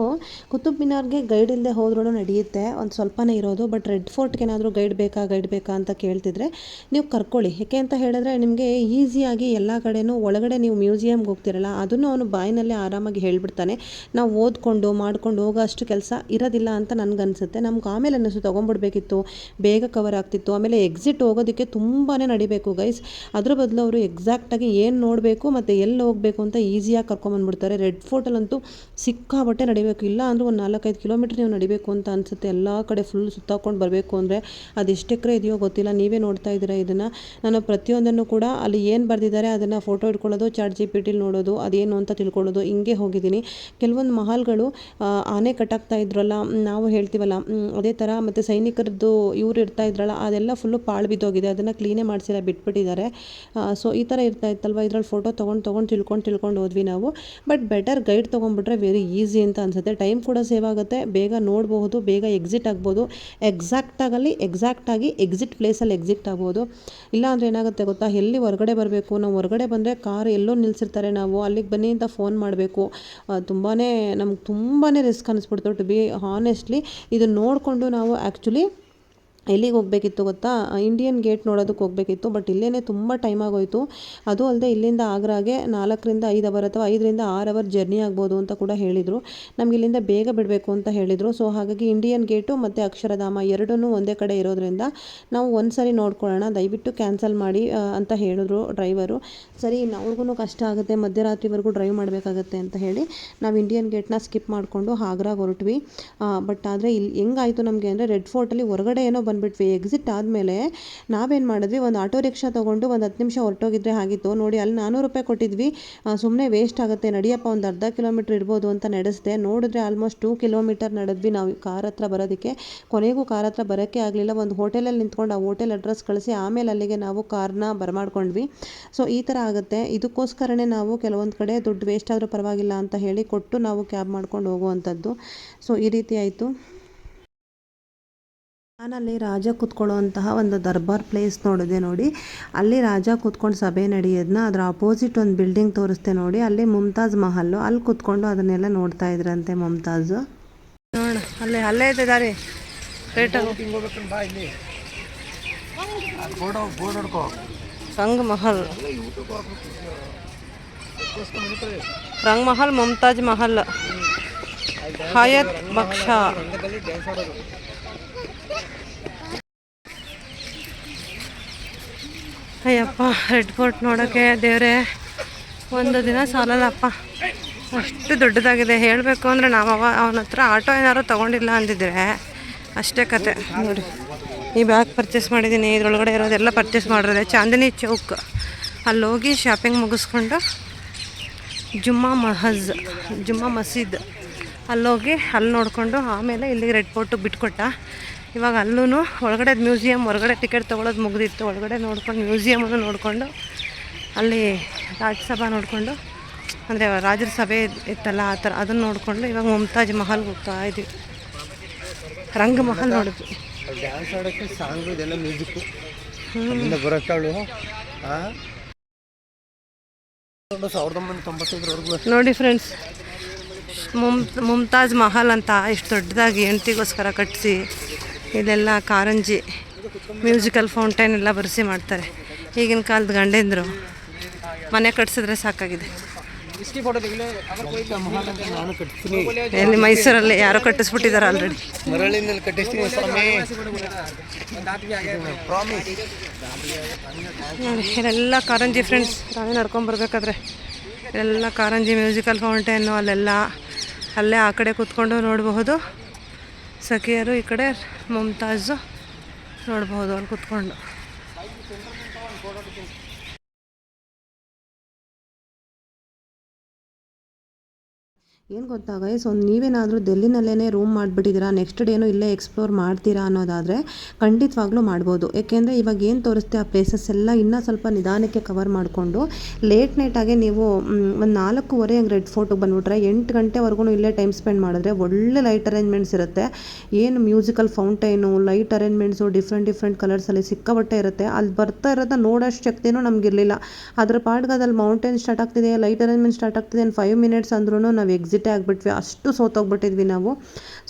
Speaker 1: ಕುತುಬ್ ಮಿನಾರ್ಗೆ ಗೈಡ್ ಇಲ್ಲದೆ ಹೋದ್ರೂ ನಡೆಯುತ್ತೆ, ಒಂದು ಸ್ವಲ್ಪನೇ ಇರೋದು. ಬಟ್ ರೆಡ್ ಫೋರ್ಟ್ಗೆ ಏನಾದರೂ ಗೈಡ್ ಬೇಕಾ ಅಂತ ಕೇಳ್ತಿದ್ರೆ ನೀವು ಕರ್ಕೊಳ್ಳಿ. ಯಾಕೆ ಅಂತ ಹೇಳಿದ್ರೆ ನಿಮಗೆ ಈಸಿಯಾಗಿ ಎಲ್ಲ ಕಡೆನೂ ಒಳಗಡೆ ನೀವು ಮ್ಯೂಸಿಯಮ್ಗೆ ಹೋಗ್ತಿರಲ್ಲ ಅದನ್ನು ಅವನು ಬಾಯಿನಲ್ಲೇ ಆರಾಮಾಗಿ ಹೇಳ್ಬಿಡ್ತಾನೆ. ನಾವು ಓದ್ಕೊಂಡು ಮಾಡ್ಕೊಂಡು ಹೋಗೋ ಅಷ್ಟು ಕೆಲಸ ಇರೋದಿಲ್ಲ ಅಂತ ನನಗನ್ಸುತ್ತೆ. ನಮ್ಗೆ ಆಮೇಲೆ ಅನ್ನಿಸ್ತು ತೊಗೊಂಡ್ಬಿಡ್ಬೇಕಿತ್ತು, ಬೇಗ ಕವರ್ ಆಗ್ತಿತ್ತು. ಆಮೇಲೆ ಎಕ್ಸಿಟ್ ಹೋಗೋದಕ್ಕೆ ತುಂಬಾ ನಡಿಬೇಕು ಗೈಸ್. ಅದ್ರ ಬದಲು ಅವರು ಎಕ್ಸಾಕ್ಟಾಗಿ ಏನು ನೋಡಬೇಕು ಮತ್ತು ಎಲ್ಲಿ ಹೋಗಬೇಕು ಅಂತ ಈಸಿಯಾಗಿ ಕರ್ಕೊಂಬಂದ್ಬಿಡ್ತಾರೆ. ರೆಡ್ ಫೋರ್ಟಲ್ಲಂತೂ ಸಿಕ್ಕಾಬಟ್ಟೆ ನಡಿಬೇಕು, ಇಲ್ಲ ಅಂದರೆ ಒಂದು 4-5 ಕಿಲೋಮೀಟ್ರ್ ನೀವು ನಡಿಬೇಕು ಅಂತ ಅನಿಸುತ್ತೆ. ಎಲ್ಲ ಕಡೆ ಫುಲ್ ಸುತ್ತಾಕೊಂಡು ಬರಬೇಕು ಅಂದರೆ ಅದು ಎಷ್ಟು ಎಕರೆ ಇದೆಯೋ ಗೊತ್ತಿಲ್ಲ. ನೀವೇ ನೋಡ್ತಾ ಇದ್ದೀರಾ ಇದನ್ನು. ನಾನು ಪ್ರತಿಯೊಂದನ್ನು ಕೂಡ ಅಲ್ಲಿ ಏನು ಬರೆದಿದ್ದಾರೆ ಅದನ್ನು ಫೋಟೋ ಇಟ್ಕೊಳ್ಳೋದು, ChatGPT ನೋಡೋದು, ಅದೇನು ಅಂತ ತಿಳ್ಕೊಳ್ಳೋದು, ಹಿಂಗೆ ಹೋಗಿದ್ದೀನಿ. ಕೆಲವೊಂದು ಮಹಲ್ಗಳು ಆನೆ ಕಟ್ಟಾಗ್ತಾ ಇದ್ರಲ್ಲ, ನಾವು ಹೇಳ್ತೀವಲ್ಲ ಅದೇ ಥರ. ಮತ್ತು ಸೈನಿಕರದ್ದು ಇವ್ರು ಇರ್ತಾ ಇದ್ರಲ್ಲ, ಅದೆಲ್ಲ ಫುಲ್ಲು ಪಾಳು ಬಿದ್ದೋಗಿದೆ, ಅದನ್ನು ಕ್ಲೀನೇ ಮಾಡಿಸಿಲ್ಲ, ಬಿಟ್ಬಿಟ್ಟಿದ್ದಾರೆ. ಸೊ ಈ ಥರ ಇರ್ತಾ ಇತ್ತಲ್ವ, ಇದರಲ್ಲಿ ಫೋಟೋ ತೊಗೊಂಡು ತಿಳ್ಕೊಂಡು ಹೋದ್ವಿ ನಾವು. ಬಟ್ ಬೆಟರ್ ಗೈಡ್ ಗೇಟ್ ತೊಗೊಂಡ್ಬಿಟ್ರೆ ವೆರಿ ಈಸಿ ಅಂತ ಅನಿಸುತ್ತೆ. ಟೈಮ್ ಕೂಡ ಸೇವ್ ಆಗುತ್ತೆ, ಬೇಗ ನೋಡಬಹುದು, ಬೇಗ ಎಕ್ಸಿಟ್ ಆಗ್ಬೋದು. ಎಕ್ಸಾಕ್ಟಾಗಿ ಎಕ್ಸಿಟ್ ಪ್ಲೇಸಲ್ಲಿ ಎಕ್ಸಿಟ್ ಆಗ್ಬೋದು. ಇಲ್ಲಾಂದರೆ ಏನಾಗುತ್ತೆ ಗೊತ್ತಾ, ಎಲ್ಲಿ ಹೊರಗಡೆ ಬರಬೇಕು, ನಾವು ಹೊರಗಡೆ ಬಂದರೆ ಕಾರ್ ಎಲ್ಲೋ ನಿಲ್ಲಿಸಿರ್ತಾರೆ, ನಾವು ಅಲ್ಲಿಗೆ ಬನ್ನಿ ಅಂತ ಫೋನ್ ಮಾಡಬೇಕು. ನಮ್ಗೆ ತುಂಬಾ ರಿಸ್ಕ್ ಅನಿಸ್ಬಿಡ್ತು ಟು ಬಿ ಹಾನೆಸ್ಟ್ಲಿ. ಇದನ್ನು ನೋಡಿಕೊಂಡು ನಾವು ಆ್ಯಕ್ಚುಲಿ ಎಲ್ಲಿಗೆ ಹೋಗಬೇಕಿತ್ತು ಗೊತ್ತಾ, ಇಂಡಿಯನ್ ಗೇಟ್ ನೋಡೋದಕ್ಕೆ ಹೋಗಬೇಕಿತ್ತು. ಬಟ್ ಇಲ್ಲೇ ತುಂಬ ಟೈಮ್ ಆಗೋಯಿತು. ಅದು ಅಲ್ಲದೆ ಇಲ್ಲಿಂದ ಆಗ್ರಾಗೆ 4ರಿಂದ 5 ಅವರ್ ಅಥವಾ 5ರಿಂದ 6 ಅವರ್ ಜರ್ನಿ ಆಗ್ಬೋದು ಅಂತ ಕೂಡ ಹೇಳಿದರು. ನಮ್ಗೆ ಇಲ್ಲಿಂದ ಬೇಗ ಬಿಡಬೇಕು ಅಂತ ಹೇಳಿದರು. ಸೊ ಹಾಗಾಗಿ ಇಂಡಿಯನ್ ಗೇಟು ಮತ್ತು ಅಕ್ಷರಧಾಮ ಎರಡೂ ಒಂದೇ ಕಡೆ ಇರೋದ್ರಿಂದ ನಾವು ಒಂದು ಸರಿ ನೋಡ್ಕೊಳ್ಳೋಣ, ದಯವಿಟ್ಟು ಕ್ಯಾನ್ಸಲ್ ಮಾಡಿ ಅಂತ ಹೇಳಿದ್ರು ಡ್ರೈವರು. ಸರಿ, ಅವ್ರಿಗೂ ಕಷ್ಟ ಆಗುತ್ತೆ, ಮಧ್ಯರಾತ್ರಿವರೆಗೂ ಡ್ರೈವ್ ಮಾಡಬೇಕಾಗತ್ತೆ ಅಂತ ಹೇಳಿ ನಾವು ಇಂಡಿಯನ್ ಗೇಟ್ನ ಸ್ಕಿಪ್ ಮಾಡಿಕೊಂಡು ಆಗ್ರಾಗೆ ಹೊರಟ್ವಿ. ಬಟ್ ಆದರೆ ಇಲ್ಲಿ ಹೆಂಗಾಯಿತು ನಮಗೆ ಅಂದರೆ, ರೆಡ್ ಫೋರ್ಟಲ್ಲಿ ಹೊರಗಡೆ ಏನೋ ಬಂದುಬಿಟ್ವಿ. ಎಕ್ಸಿಟ್ ಆದಮೇಲೆ ನಾವೇನು ಮಾಡಿದ್ವಿ, ಒಂದು ಆಟೋ ರಿಕ್ಷಾ ತೊಗೊಂಡು ಒಂದು 10 ನಿಮಿಷ ಹೊರಟೋಗಿದ್ರೆ ಆಗಿತ್ತು. ನೋಡಿ, ಅಲ್ಲಿ 400 ರೂಪಾಯಿ ಕೊಟ್ಟಿದ್ವಿ, ಸುಮ್ಮನೆ ವೇಸ್ಟ್ ಆಗುತ್ತೆ, ನಡಿಯಪ್ಪ ಒಂದು ಅರ್ಧ ಕಿಲೋಮೀಟ್ರ್ ಇರ್ಬೋದು ಅಂತ ನಡೆಸಿದೆ. ನೋಡಿದ್ರೆ ಆಲ್ಮೋಸ್ಟ್ 2 ಕಿಲೋಮೀಟರ್ ನಡೆದ್ವಿ ನಾವು ಕಾರ್ ಹತ್ರ ಬರೋದಕ್ಕೆ. ಕೊನೆಗೂ ಕಾರ್ ಹತ್ರ ಬರೋಕ್ಕೆ ಆಗಲಿಲ್ಲ. ಒಂದು ಹೋಟೆಲಲ್ಲಿ ನಿಂತ್ಕೊಂಡು ಆ ಹೋಟೆಲ್ ಅಡ್ರೆಸ್ ಕಳಿಸಿ ಆಮೇಲೆ ಅಲ್ಲಿಗೆ ನಾವು ಕಾರ್ನ ಬರಮಾಡ್ಕೊಂಡ್ವಿ. ಸೊ ಈ ಥರ ಆಗುತ್ತೆ. ಇದಕ್ಕೋಸ್ಕರನೇ ನಾವು ಕೆಲವೊಂದು ಕಡೆ ದುಡ್ಡು ವೇಸ್ಟ್ ಆದರೂ ಪರವಾಗಿಲ್ಲ ಅಂತ ಹೇಳಿ ಕೊಟ್ಟು ನಾವು ಕ್ಯಾಬ್ ಮಾಡ್ಕೊಂಡು ಹೋಗುವಂಥದ್ದು. ಸೊ ಈ ರೀತಿ ಆಯಿತು. ನಾನಲ್ಲಿ ರಾಜ ಕೂತ್ಕೊಳ್ಳುವಂತಹ ಒಂದು ದರ್ಬಾರ್ ಪ್ಲೇಸ್ ನೋಡಿದೆ. ನೋಡಿ, ಅಲ್ಲಿ ರಾಜ ಕೂತ್ಕೊಂಡು ಸಭೆ ನಡೆಯೋದನ್ನ ಅದರ ಅಪೋಸಿಟ್ ಒಂದು ಬಿಲ್ಡಿಂಗ್ ತೋರಿಸ್ತೆ ನೋಡಿ, ಅಲ್ಲಿ ಮುಮ್ತಾಜ್ ಮಹಲ್ಲು, ಅಲ್ಲಿ ಕೂತ್ಕೊಂಡು ಅದನ್ನೆಲ್ಲ ನೋಡ್ತಾ ಇದ್ರಂತೆ ಮುಮ್ತಾಜು. ನೋಡ ಅಲ್ಲೇ ಇದೆ ದಾರಿ. ರಂಗ್ ಮಹಲ್, ಮುಮ್ತಾಜ್ ಮಹಲ್, ಹಯತ್ ಬಕ್ಷಾ. ಅಯ್ಯಪ್ಪ, ರೆಡ್ ಫೋರ್ಟ್ ನೋಡೋಕ್ಕೆ ದೇವರೇ ಒಂದು ದಿನ ಸಾಲಲ್ಲಪ್ಪ, ಅಷ್ಟು ದೊಡ್ಡದಾಗಿದೆ. ಹೇಳಬೇಕು ಅಂದರೆ ನಾವು ಅವನ ಹತ್ರ ಆಟೋ ಏನಾದ್ರು ತೊಗೊಂಡಿಲ್ಲ ಅಂದಿದ್ರೆ ಅಷ್ಟೇ ಕತೆ. ನೋಡಿ, ಈ ಬ್ಯಾಗ್ ಪರ್ಚೇಸ್ ಮಾಡಿದ್ದೀನಿ, ಇದರೊಳಗಡೆ ಇರೋದೆಲ್ಲ ಪರ್ಚೇಸ್ ಮಾಡಿರೋದೆ. ಚಾಂದಿನಿ ಚೌಕ್ ಅಲ್ಲೋಗಿ ಶಾಪಿಂಗ್ ಮುಗಿಸ್ಕೊಂಡು ಜುಮ್ಮಾ ಮಸೀದ್ ಅಲ್ಲೋಗಿ ಅಲ್ಲಿ ನೋಡಿಕೊಂಡು ಆಮೇಲೆ ಇಲ್ಲಿಗೆ ರೆಡ್ ಫೋರ್ಟಿಗೆ ಬಿಟ್ಕೊಟ್ಟ. ಇವಾಗ ಅಲ್ಲೂ ಒಳಗಡೆ ಮ್ಯೂಸಿಯಮ್, ಹೊರಗಡೆ ಟಿಕೆಟ್ ತೊಗೊಳೋದು ಮುಗಿದಿತ್ತು. ಒಳಗಡೆ ನೋಡ್ಕೊಂಡು ಮ್ಯೂಸಿಯಮನ್ನು ನೋಡಿಕೊಂಡು ಅಲ್ಲಿ ರಾಜ್ಯಸಭಾ ನೋಡಿಕೊಂಡು, ಅಂದರೆ ರಾಜರ ಸಭೆ ಇತ್ತಲ್ಲ ಆ ಥರ, ಅದನ್ನು ನೋಡಿಕೊಂಡು ಇವಾಗ ಮುಮ್ತಾಜ್ ಮಹಲ್ಗೆ ಹೋಗ್ತಾ ಇದ್ದೀವಿ. ರಂಗ್ ಮಹಲ್ ನೋಡಿದ್ವಿ.
Speaker 3: ಡ್ಯಾನ್ಸ್ ಆಡೋಕ್ಕೆ ಸಾಂಗು ಇದೆಲ್ಲ ಮ್ಯೂಸಿಕ್ಕು ಬರೋಕ್ಕಾಳು 1995
Speaker 1: ನೋಡಿ ಫ್ರೆಂಡ್ಸ್, ಮುಮ್ತಾಜ್ ಮಹಲ್ ಅಂತ ಇಷ್ಟು ದೊಡ್ಡದಾಗಿ ಹೆಂಡತಿಗೋಸ್ಕರ ಕಟ್ಟಿಸಿ ಇದೆಲ್ಲ ಕಾರಂಜಿ, ಮ್ಯೂಸಿಕಲ್ ಫೌಂಟೈನ್ ಎಲ್ಲ ಬರೆಸಿ ಮಾಡ್ತಾರೆ. ಈಗಿನ ಕಾಲದ ಗಂಡಂದರು ಮನೆ ಕಟ್ಸಿದ್ರೆ ಸಾಕಾಗಿದೆ. ಎಲ್ಲಿ ಮೈಸೂರಲ್ಲಿ ಯಾರೋ ಕಟ್ಟಿಸ್ಬಿಟ್ಟಿದ್ದಾರೆ ಆಲ್ರೆಡಿ.
Speaker 3: ಮರಳಿನಲ್ಲಿ ಕಟ್ಟಿಸ್ತೀನಿ ಸ್ವಾಮಿ.
Speaker 1: ಇಲ್ಲೆಲ್ಲ ಕಾರಂಜಿ ಫ್ರೆಂಡ್ಸ್, ನಾವೇ ನಡ್ಕೊಂಬರ್ಬೇಕಾದ್ರೆ ಎಲ್ಲ ಕಾರಂಜಿ, ಮ್ಯೂಸಿಕಲ್ ಫೌಂಟೇನು ಅಲ್ಲೇ ಆ ಕಡೆ ಕೂತ್ಕೊಂಡು ನೋಡಬಹುದು. ಸಖಿಯರು ಈ ಕಡೆ ಮುಮ್ತಾಜು ನೋಡಬಹುದು ಅಲ್ಲಿ ಕೂತ್ಕೊಂಡು. ಏನು ಗೊತ್ತಾ ಗೈಸ್, ನೀವೇನಾದರೂ ಡೆಲ್ಲಿನಲ್ಲೇ ರೂಮ್ ಮಾಡಿಬಿಟ್ಟಿದ್ದೀರಾ, ನೆಕ್ಸ್ಟ್ ಡೇನೂ ಇಲ್ಲೇ ಎಕ್ಸ್ಪ್ಲೋರ್ ಮಾಡ್ತೀರಾ ಅನ್ನೋದಾದರೆ ಖಂಡಿತವಾಗ್ಲೂ ಮಾಡ್ಬೋದು. ಏಕೆಂದರೆ ಇವಾಗ ಏನು ತೋರಿಸ್ತೆ ಆ ಪ್ಲೇಸಸ್ ಎಲ್ಲ ಇನ್ನೂ ಸ್ವಲ್ಪ ನಿಧಾನಕ್ಕೆ ಕವರ್ ಮಾಡಿಕೊಂಡು ಲೇಟ್ ನೈಟಾಗೆ ನೀವು ಒಂದು 4:15 ಹಂಗೆ ರೆಡ್ ಫೋರ್ಟಿಗೆ ಬಂದುಬಿಟ್ರೆ 8 ಗಂಟೆವರೆಗೂ ಇಲ್ಲೇ ಟೈಮ್ ಸ್ಪೆಂಡ್ ಮಾಡಿದ್ರೆ ಒಳ್ಳೆ ಲೈಟ್ ಅರೇಂಜ್ಮೆಂಟ್ಸ್ ಇರುತ್ತೆ. ಏನು ಮ್ಯೂಸಿಕಲ್ ಫೌಂಟೈನು, ಲೈಟ್ ಅರೇಂಜ್ಮೆಂಟ್ಸು ಡಿಫ್ರೆಂಟ್ ಕಲರ್ಸಲ್ಲಿ ಸಿಕ್ಕಾಬಟ್ಟೆ ಇರುತ್ತೆ. ಅಲ್ಲಿ ಬರ್ತಾ ಇರೋದ ನೋಡೋಷ್ಟು ಶಕ್ತಿನೂ ನಮಗಿರಲಿಲ್ಲ. ಅದ್ರ ಪಾಡ್ಗೆ ಅದಲ್ಲಿ ಮೌಂಟೇನ್ ಸ್ಟಾರ್ಟ್ ಆಗ್ತಿದೆ, ಲೈಟ್ ಅರೇಂಜ್ಮೆಂಟ್ ಸ್ಟಾರ್ಟ್ ಆಗ್ತಿದೆ, 5 ಮಿನಿಟ್ಸ್ ಅಂದ್ರೂ ನಾವು ಎಕ್ಸಿಟೇ ಆಗಿಬಿಟ್ವಿ, ಅಷ್ಟು ಸೋತೋಗ್ಬಿಟ್ಟಿದ್ವಿ ನಾವು.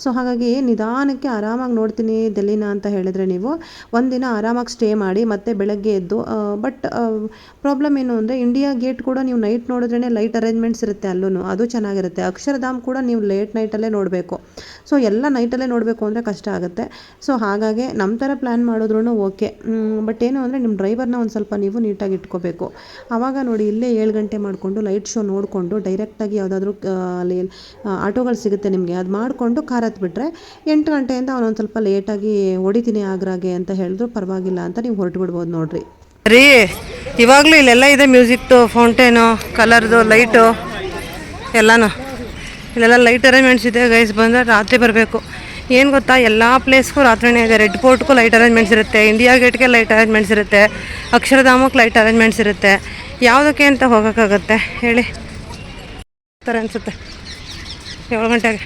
Speaker 1: ಸೊ ಹಾಗಾಗಿ ನಿಧಾನಕ್ಕೆ ಆರಾಮಾಗಿ ನೋಡ್ತೀನಿ ಡೆಲ್ಲಿನ ಅಂತ ಹೇಳಿದರೆ ನೀವು ಒಂದಿನ ಆರಾಮಾಗಿ ಸ್ಟೇ ಮಾಡಿ ಮತ್ತೆ ಬೆಳಗ್ಗೆ ಎದ್ದು. ಬಟ್ ಪ್ರಾಬ್ಲಮ್ ಏನು ಅಂದರೆ, ಇಂಡಿಯಾ ಗೇಟ್ ಕೂಡ ನೀವು ನೈಟ್ ನೋಡಿದ್ರೇ ಲೈಟ್ ಅರೇಂಜ್ಮೆಂಟ್ಸ್ ಇರುತ್ತೆ, ಅಲ್ಲೂ ಅದು ಚೆನ್ನಾಗಿರುತ್ತೆ. ಅಕ್ಷರಧಾಮ್ ಕೂಡ ನೀವು ಲೇಟ್ ನೈಟಲ್ಲೇ ನೋಡಬೇಕು. ಸೊ ಎಲ್ಲ ನೈಟಲ್ಲೇ ನೋಡಬೇಕು ಅಂದರೆ ಕಷ್ಟ ಆಗುತ್ತೆ. ಸೊ ಹಾಗಾಗಿ ನಮ್ಮ ಥರ ಪ್ಲ್ಯಾನ್ ಮಾಡಿದ್ರೂ ಓಕೆ. ಬಟ್ ಏನು ಅಂದರೆ, ನಿಮ್ಮ ಡ್ರೈವರ್ನ ಒಂದು ಸ್ವಲ್ಪ ನೀವು ನೀಟಾಗಿ ಇಟ್ಕೋಬೇಕು. ಆವಾಗ ನೋಡಿ, ಇಲ್ಲೇ 7 ಗಂಟೆ ಮಾಡಿಕೊಂಡು ಲೈಟ್ ಶೋ ನೋಡಿಕೊಂಡು ಡೈರೆಕ್ಟಾಗಿ ಯಾವುದಾದ್ರೂ ಅಲ್ಲಿ ಆಟೋಗಳು ಸಿಗುತ್ತೆ ನಿಮಗೆ, ಅದು ಮಾಡಿಕೊಂಡು ಕಾರ್ ಹತ್ಬಿಟ್ರೆ 8 ಗಂಟೆಯಿಂದ ಅವನೊಂದು ಸ್ವಲ್ಪ ಲೇಟಾಗಿ ಹೊಡಿತೀನಿ ಆಗ್ರಾಗೆ ಅಂತ ಹೇಳಿದ್ರು ಪರವಾಗಿಲ್ಲ ಅಂತ ನೀವು ಹೊರಟು ಬಿಡ್ಬೋದು ನೋಡ್ರಿ. ರೀ, ಇವಾಗಲೂ ಇಲ್ಲೆಲ್ಲ ಇದೆ ಮ್ಯೂಸಿಕ್ದು ಫೌಂಟೇನು, ಕಲರ್ದು ಲೈಟು ಎಲ್ಲನೂ. ಇಲ್ಲೆಲ್ಲ ಲೈಟ್ ಅರೇಂಜ್ಮೆಂಟ್ಸ್ ಇದೆ ಗೈಸ್. ಬಂದರೆ ರಾತ್ರಿ ಬರಬೇಕು. ಏನು ಗೊತ್ತಾ, ಎಲ್ಲ ಪ್ಲೇಸ್ಗೂ ರಾತ್ರಿನೇ ಇದೆ. ರೆಡ್ ಫೋರ್ಟ್ಗೂ ಲೈಟ್ ಅರೇಂಜ್ಮೆಂಟ್ಸ್ ಇರುತ್ತೆ, ಇಂಡಿಯಾ ಗೇಟ್ಗೆ ಲೈಟ್ ಅರೇಂಜ್ಮೆಂಟ್ಸ್ ಇರುತ್ತೆ, ಅಕ್ಷರಧಾಮಕ್ಕೆ ಲೈಟ್ ಅರೇಂಜ್ಮೆಂಟ್ಸ್ ಇರುತ್ತೆ. ಯಾವುದಕ್ಕೆ ಅಂತ ಹೋಗೋಕ್ಕಾಗತ್ತೆ ಹೇಳಿ ಥರ ಅನಿಸುತ್ತೆ. 7 ಗಂಟೆಗೆ.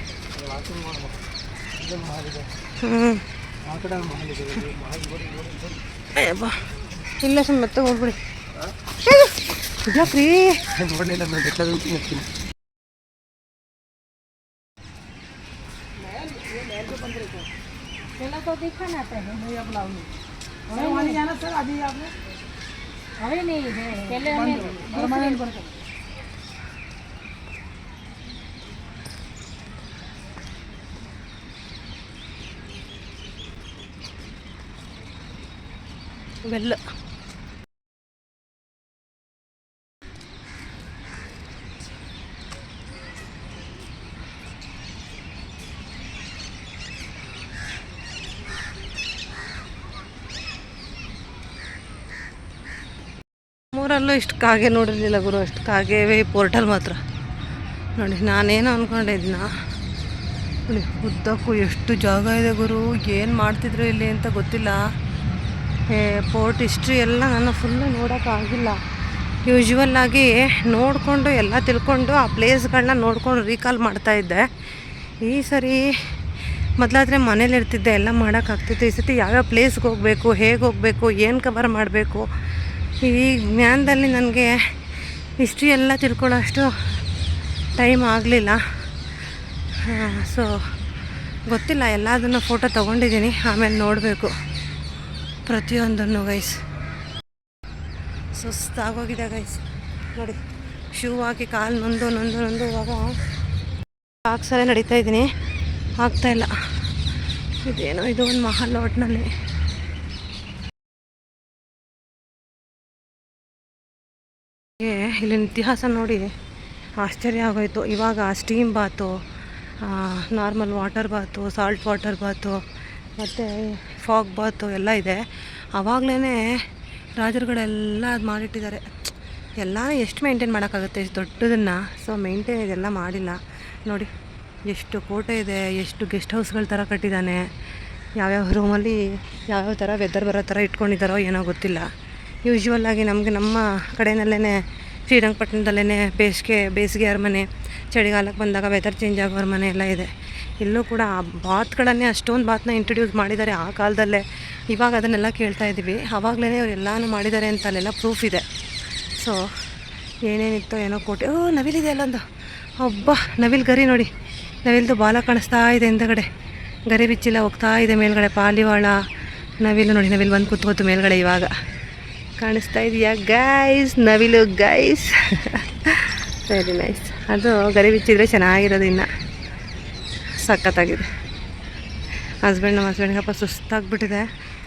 Speaker 1: ಅಯ್ಯಪ್ಪ ಇಲ್ಲ ಸುಮ್ಮನೆ ಮತ್ತೆ ಹೋಗ್ಬಿಡಿ. ಯಾಕ್ರಿ
Speaker 3: ನೋಡಲಿಲ್ಲ ನೋಡಿ ಎಟ್ಲಾದಂತೀನಿ.
Speaker 4: जाना सर अभी आपने अभी नहीं है पहले हमें
Speaker 1: ಬೆಲ್ಲ ಮೂರಲ್ಲೂ ಇಷ್ಟು ಕಾಗೆ ನೋಡಿರಲಿಲ್ಲ ಗುರು. ಅಷ್ಟು ಕಾಗೆವೇ ಪೋರ್ಟಲ್ ಮಾತ್ರ ನೋಡಿ. ನಾನೇನು ಅಂದ್ಕೊಂಡಿದ್ನ ನೋಡಿ, ಉದ್ದಕ್ಕೂ ಎಷ್ಟು ಜಾಗ ಇದೆ ಗುರು. ಏನು ಮಾಡ್ತಿದ್ರು ಇಲ್ಲಿ ಅಂತ ಗೊತ್ತಿಲ್ಲ. ಪೋರ್ಟ್ ಹಿಸ್ಟ್ರಿ ಎಲ್ಲ ನಾನು ಫುಲ್ಲು ನೋಡೋಕ್ಕಾಗಿಲ್ಲ. ಯೂಶ್ವಲ್ಲಾಗಿ ನೋಡಿಕೊಂಡು ಎಲ್ಲ ತಿಳ್ಕೊಂಡು ಆ ಪ್ಲೇಸ್ಗಳನ್ನ ನೋಡ್ಕೊಂಡು ರೀಕಾಲ್ ಮಾಡ್ತಾಯಿದ್ದೆ. ಈ ಸರಿ ಮೊದಲಾದರೆ ಮನೇಲಿ ಇರ್ತಿದ್ದೆ, ಎಲ್ಲ ಮಾಡೋಕ್ಕಾಗ್ತಿತ್ತು. ಈ ಸತಿ ಯಾವ್ಯಾವ ಪ್ಲೇಸ್ಗೆ ಹೋಗಬೇಕು, ಹೇಗೆ ಹೋಗಬೇಕು, ಏನು ಕವರ್ ಮಾಡಬೇಕು, ಈ ಜ್ಞಾನದಲ್ಲಿ ನನಗೆ ಹಿಸ್ಟ್ರಿ ಎಲ್ಲ ತಿಳ್ಕೊಳ್ಳೋ ಅಷ್ಟು ಟೈಮ್ ಆಗಲಿಲ್ಲ. ಸೊ ಗೊತ್ತಿಲ್ಲ, ಎಲ್ಲದನ್ನು ಫೋಟೋ ತೊಗೊಂಡಿದ್ದೀನಿ, ಆಮೇಲೆ ನೋಡಬೇಕು ಪ್ರತಿಯೊಂದನ್ನು ಗೈಸ್. ಸುಸ್ತಾಗೋಗಿದೆ ಗೈಸ್ ನೋಡಿ. ಶೂ ಹಾಕಿ ಕಾಲು ನೊಂದು ಇವಾಗ ಹಾಕ್ಸಲೇ ನಡೀತಾ ಇದ್ದೀನಿ, ಆಗ್ತಾಯಿಲ್ಲ. ಇದೇನೋ ಇದು ಒಂದು ಮಹಲ್ ಒಟ್ಟಿನಲ್ಲಿ. ಇಲ್ಲಿನ ಇತಿಹಾಸ ನೋಡಿ ಆಶ್ಚರ್ಯ ಆಗೋಯ್ತು. ಇವಾಗ ಸ್ಟೀಮ್ ಬಾತು, ನಾರ್ಮಲ್ ವಾಟರ್ ಬಾತು, ಸಾಲ್ಟ್ ವಾಟರ್ ಬಾತು ಮತ್ತು ಫಾಗ್ ಬಾತು ಎಲ್ಲ ಇದೆ. ಆವಾಗಲೇ ರಾಜರುಗಳೆಲ್ಲ ಅದು ಮಾಡಿಟ್ಟಿದ್ದಾರೆ. ಎಲ್ಲ ಎಷ್ಟು ಮೇಂಟೈನ್ ಮಾಡೋಕ್ಕಾಗುತ್ತೆ ಇಷ್ಟು ದೊಡ್ಡದನ್ನು. ಸೊ ಮೇಂಟೈನ್ ಇದೆಲ್ಲ ಮಾಡಿಲ್ಲ ನೋಡಿ. ಎಷ್ಟು ಕೋಟೆ ಇದೆ, ಎಷ್ಟು ಗೆಸ್ಟ್ ಹೌಸ್ಗಳ ಥರ ಕಟ್ಟಿದ್ದಾನೆ. ಯಾವ್ಯಾವ ರೂಮಲ್ಲಿ ಯಾವ್ಯಾವ ಥರ ವೆದರ್ ಬರೋ ಥರ ಇಟ್ಕೊಂಡಿದ್ದಾರೋ ಏನೋ ಗೊತ್ತಿಲ್ಲ. ಯೂಶ್ವಲ್ಲಾಗಿ ನಮಗೆ ನಮ್ಮ ಕಡೆಯಲ್ಲೇ ಶ್ರೀರಂಗಪಟ್ಟಣದಲ್ಲೇ ಬೇಸಿಗೆ ಅರಮನೆ, ಚಳಿಗಾಲಕ್ಕೆ ಬಂದಾಗ ವೆದರ್ ಚೇಂಜ್ ಆಗೋ ಅರಮನೆ ಎಲ್ಲ ಇದೆ. ಇಲ್ಲೂ ಕೂಡ ಆ ಬಾತ್ಗಳನ್ನೇ ಅಷ್ಟೊಂದು ಬಾತನ್ನ ಇಂಟ್ರೊಡ್ಯೂಸ್ ಮಾಡಿದ್ದಾರೆ ಆ ಕಾಲದಲ್ಲೇ. ಇವಾಗ ಅದನ್ನೆಲ್ಲ ಕೇಳ್ತಾ ಇದ್ದೀವಿ. ಆವಾಗಲೇ ಅವ್ರು ಎಲ್ಲನೂ ಮಾಡಿದ್ದಾರೆ ಅಂತ ಅಲ್ಲೆಲ್ಲ ಪ್ರೂಫ್ ಇದೆ. ಸೊ ಏನೇನಿತ್ತೋ ಏನೋ ಕೋಟೆ. ನವಿಲಿದೆ ಅಲ್ಲೊಂದು, ಒಬ್ಬ ನವಿಲು ಗರಿ ನೋಡಿ. ನವಿಲ್ದು ಬಾಲ ಕಾಣಿಸ್ತಾ ಇದೆ ಹಿಂದಗಡೆ, ಗರಿ ಬಿಚ್ಚಿಲ್ಲ ಹೋಗ್ತಾ ಇದೆ ಮೇಲ್ಗಡೆ. ಪಾಲಿವಾಳ ನವಿಲು ನೋಡಿ, ನವಿಲು ಬಂದು ಕೂತ್ಕೋತು ಮೇಲ್ಗಡೆ. ಇವಾಗ ಕಾಣಿಸ್ತಾ ಇದೆಯಾ ಗೈಸ್ ನವಿಲು ಗೈಸ್? Very nice. ಅದು ಗರಿ ಬಿಚ್ಚಿದ್ರೆ ಚೆನ್ನಾಗಿರೋದು, ಇನ್ನು ಸಖತ್ತಾಗಿದೆ. ನಮ್ಮ ಹಸ್ಬೆಂಡ್ಗಪ್ಪ ಸುಸ್ತಾಗ್ಬಿಟ್ಟಿದೆ,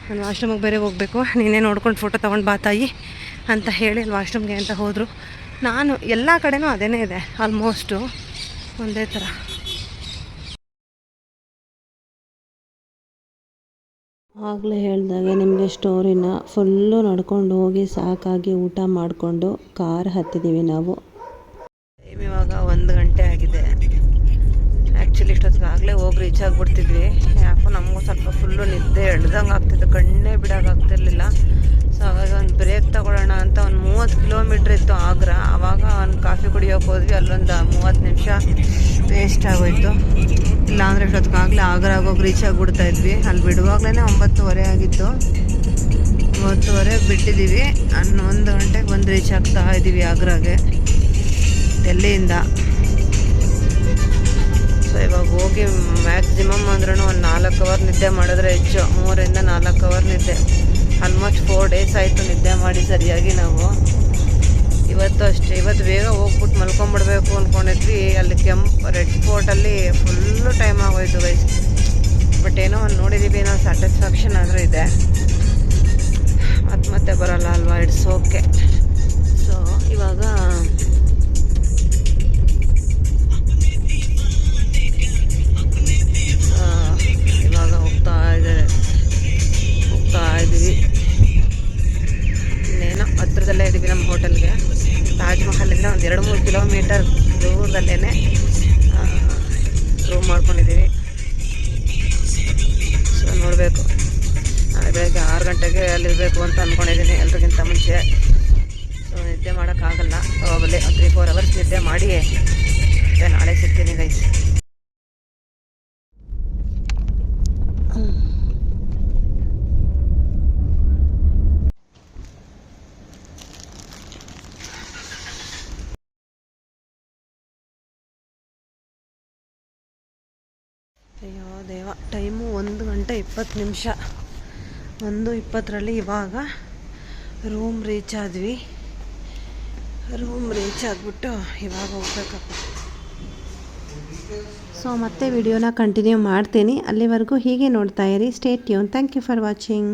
Speaker 1: ನಾನು ವಾಶ್ರೂಮಿಗೆ ಬೇರೆ ಹೋಗಬೇಕು, ನೀನೇ ನೋಡ್ಕೊಂಡು ಫೋಟೋ ತೊಗೊಂಡು ಬಾ ತಾಯಿ ಅಂತ ಹೇಳಿ ಅಲ್ಲಿ ವಾಶ್ರೂಮ್ಗೆ ಅಂತ ಹೋದರು. ನಾನು ಎಲ್ಲ ಕಡೆನೂ ಅದೇ ಇದೆ, ಆಲ್ಮೋಸ್ಟು ಒಂದೇ ಥರ. ಆಗಲೇ ಹೇಳಿದಾಗೆ ನಿಮಗೆ ಸ್ಟೋರಿನ ಫುಲ್ಲು ನಡ್ಕೊಂಡು ಹೋಗಿ ಸಾಕಾಗಿ ಊಟ ಮಾಡಿಕೊಂಡು ಕಾರ್ ಹತ್ತಿದ್ದೀವಿ ನಾವು. ಇವಾಗ 1 ಗಂಟೆ ಆಗಿದೆ. ಆ್ಯಕ್ಚುಲಿ ಇಷ್ಟೊತ್ತಿಗಾಗಲೇ ಹೋಗಿ ರೀಚ್ ಆಗಿಬಿಡ್ತಿದ್ವಿ. ಯಾಕೋ ನಮಗೂ ಸ್ವಲ್ಪ ಫುಲ್ಲು ನಿದ್ದೆ ಎಳ್ದಂಗೆ ಆಗ್ತಿತ್ತು, ಕಣ್ಣೇ ಬಿಡೋಕ್ಕಾಗ್ತಿರ್ಲಿಲ್ಲ. ಸೊ ಅವಾಗ ಒಂದು ಬ್ರೇಕ್ ತೊಗೊಳ್ಳೋಣ ಅಂತ ಒಂದು 30 ಕಿಲೋಮೀಟ್ರ್ ಇತ್ತು ಆಗ್ರ. ಆವಾಗ ಒಂದು ಕಾಫಿ ಕುಡಿಯೋಕೆ ಹೋದ್ವಿ, ಅಲ್ಲೊಂದು 30 ನಿಮಿಷ ವೇಸ್ಟ್ ಆಗೋಯ್ತು. ಇಲ್ಲಾಂದರೆ ಇಷ್ಟೊತ್ತಿಗಾಗಲೇ ಆಗ್ರಾಗೋಗಿ ರೀಚ್ ಆಗಿಬಿಡ್ತಾ ಇದ್ವಿ. ಅಲ್ಲಿ ಬಿಡುವಾಗಲೇ 9:30 ಆಗಿತ್ತು. 9:30ಗೆ ಬಿಟ್ಟಿದ್ದೀವಿ, 11 ಗಂಟೆಗೆ ಬಂದು ರೀಚ್ ಆಗ್ತಾ ಇದ್ದೀವಿ ಆಗ್ರಾಗೆ ಡೆಲ್ಲಿಯಿಂದ. ಸೊ ಇವಾಗ ಹೋಗಿ ಮ್ಯಾಕ್ಸಿಮಮ್ ಅಂದ್ರೂ ಒಂದು 4 ಅವರ್ ನಿದ್ದೆ ಮಾಡಿದ್ರೆ ಹೆಚ್ಚು, 3 ಇಂದ 4 ಅವರ್ ನಿದ್ದೆ. ಆಲ್ಮೋಸ್ಟ್ 4 ಡೇಸ್ ಆಯಿತು ನಿದ್ದೆ ಮಾಡಿ ಸರಿಯಾಗಿ ನಾವು. ಇವತ್ತು ಅಷ್ಟೇ, ಇವತ್ತು ಬೇಗ ಹೋಗ್ಬಿಟ್ಟು ಮಲ್ಕೊಂಬಿಡ್ಬೇಕು ಅಂದ್ಕೊಂಡಿದ್ವಿ. ಅಲ್ಲಿ ರೆಡ್ ಫೋರ್ಟಲ್ಲಿ ಫುಲ್ಲು ಟೈಮ್ ಆಗೋಯ್ತು ಗೈಸ್. ಬಟ್ ಏನೋ ಒಂದು ನೋಡಿದ್ದೀವಿ, ಏನೋ ಸ್ಯಾಟಿಸ್ಫ್ಯಾಕ್ಷನ್ ಆದರೂ ಇದೆ. ಮತ್ತೆ ಬರೋಲ್ಲ ಅಲ್ವಾ, ಇಟ್ಸ್ ಓಕೆ. ಸೊ ಇವಾಗ ಹೋಗ್ತಾ ಇದ್ದೀವಿ. ಇನ್ನೇನೋ ಹತ್ರದಲ್ಲೇ ಇದ್ದೀವಿ ನಮ್ಮ ಹೋಟೆಲ್ಗೆ. ತಾಜ್ ಮಹಲಿಂದ ಒಂದು 2-3 ಕಿಲೋಮೀಟರ್ ದೂರದಲ್ಲೇ ರೂಮ್ ಮಾಡ್ಕೊಂಡಿದ್ದೀವಿ. ಸೊ ನೋಡಬೇಕು, ನಾಳೆ ಬೆಳಗ್ಗೆ 6 ಗಂಟೆಗೆ ಅಲ್ಲಿರಬೇಕು ಅಂತ ಅಂದ್ಕೊಂಡಿದ್ದೀನಿ ಎಲ್ರಿಗಿಂತ ಮುಂಚೆ. ಸೊ ನಿದ್ದೆ ಮಾಡೋಕ್ಕಾಗಲ್ಲ, ಹೋಗಲಿ 3-4 ಅವರ್ಸ್ ನಿದ್ದೆ ಮಾಡಿ ನಾಳೆ ಸಿಗ್ತೀನಿ ಗೈಸ್. ಅಯ್ಯೋ ದೇವ, ಟೈಮು 1:20. 1:20 ಇವಾಗ ರೂಮ್ ರೀಚ್ ಆದ್ವಿ. ರೂಮ್ ರೀಚ್ ಆಗಿಬಿಟ್ಟು ಇವಾಗ ಹೋಗ್ಬೇಕಪ್ಪ. ಸೊ ಮತ್ತೆ ವಿಡಿಯೋನ ಕಂಟಿನ್ಯೂ ಮಾಡ್ತೀನಿ. ಅಲ್ಲಿವರೆಗೂ ಹೀಗೆ ನೋಡ್ತಾ ಇರಿ. Stay tune. Thank you for watching.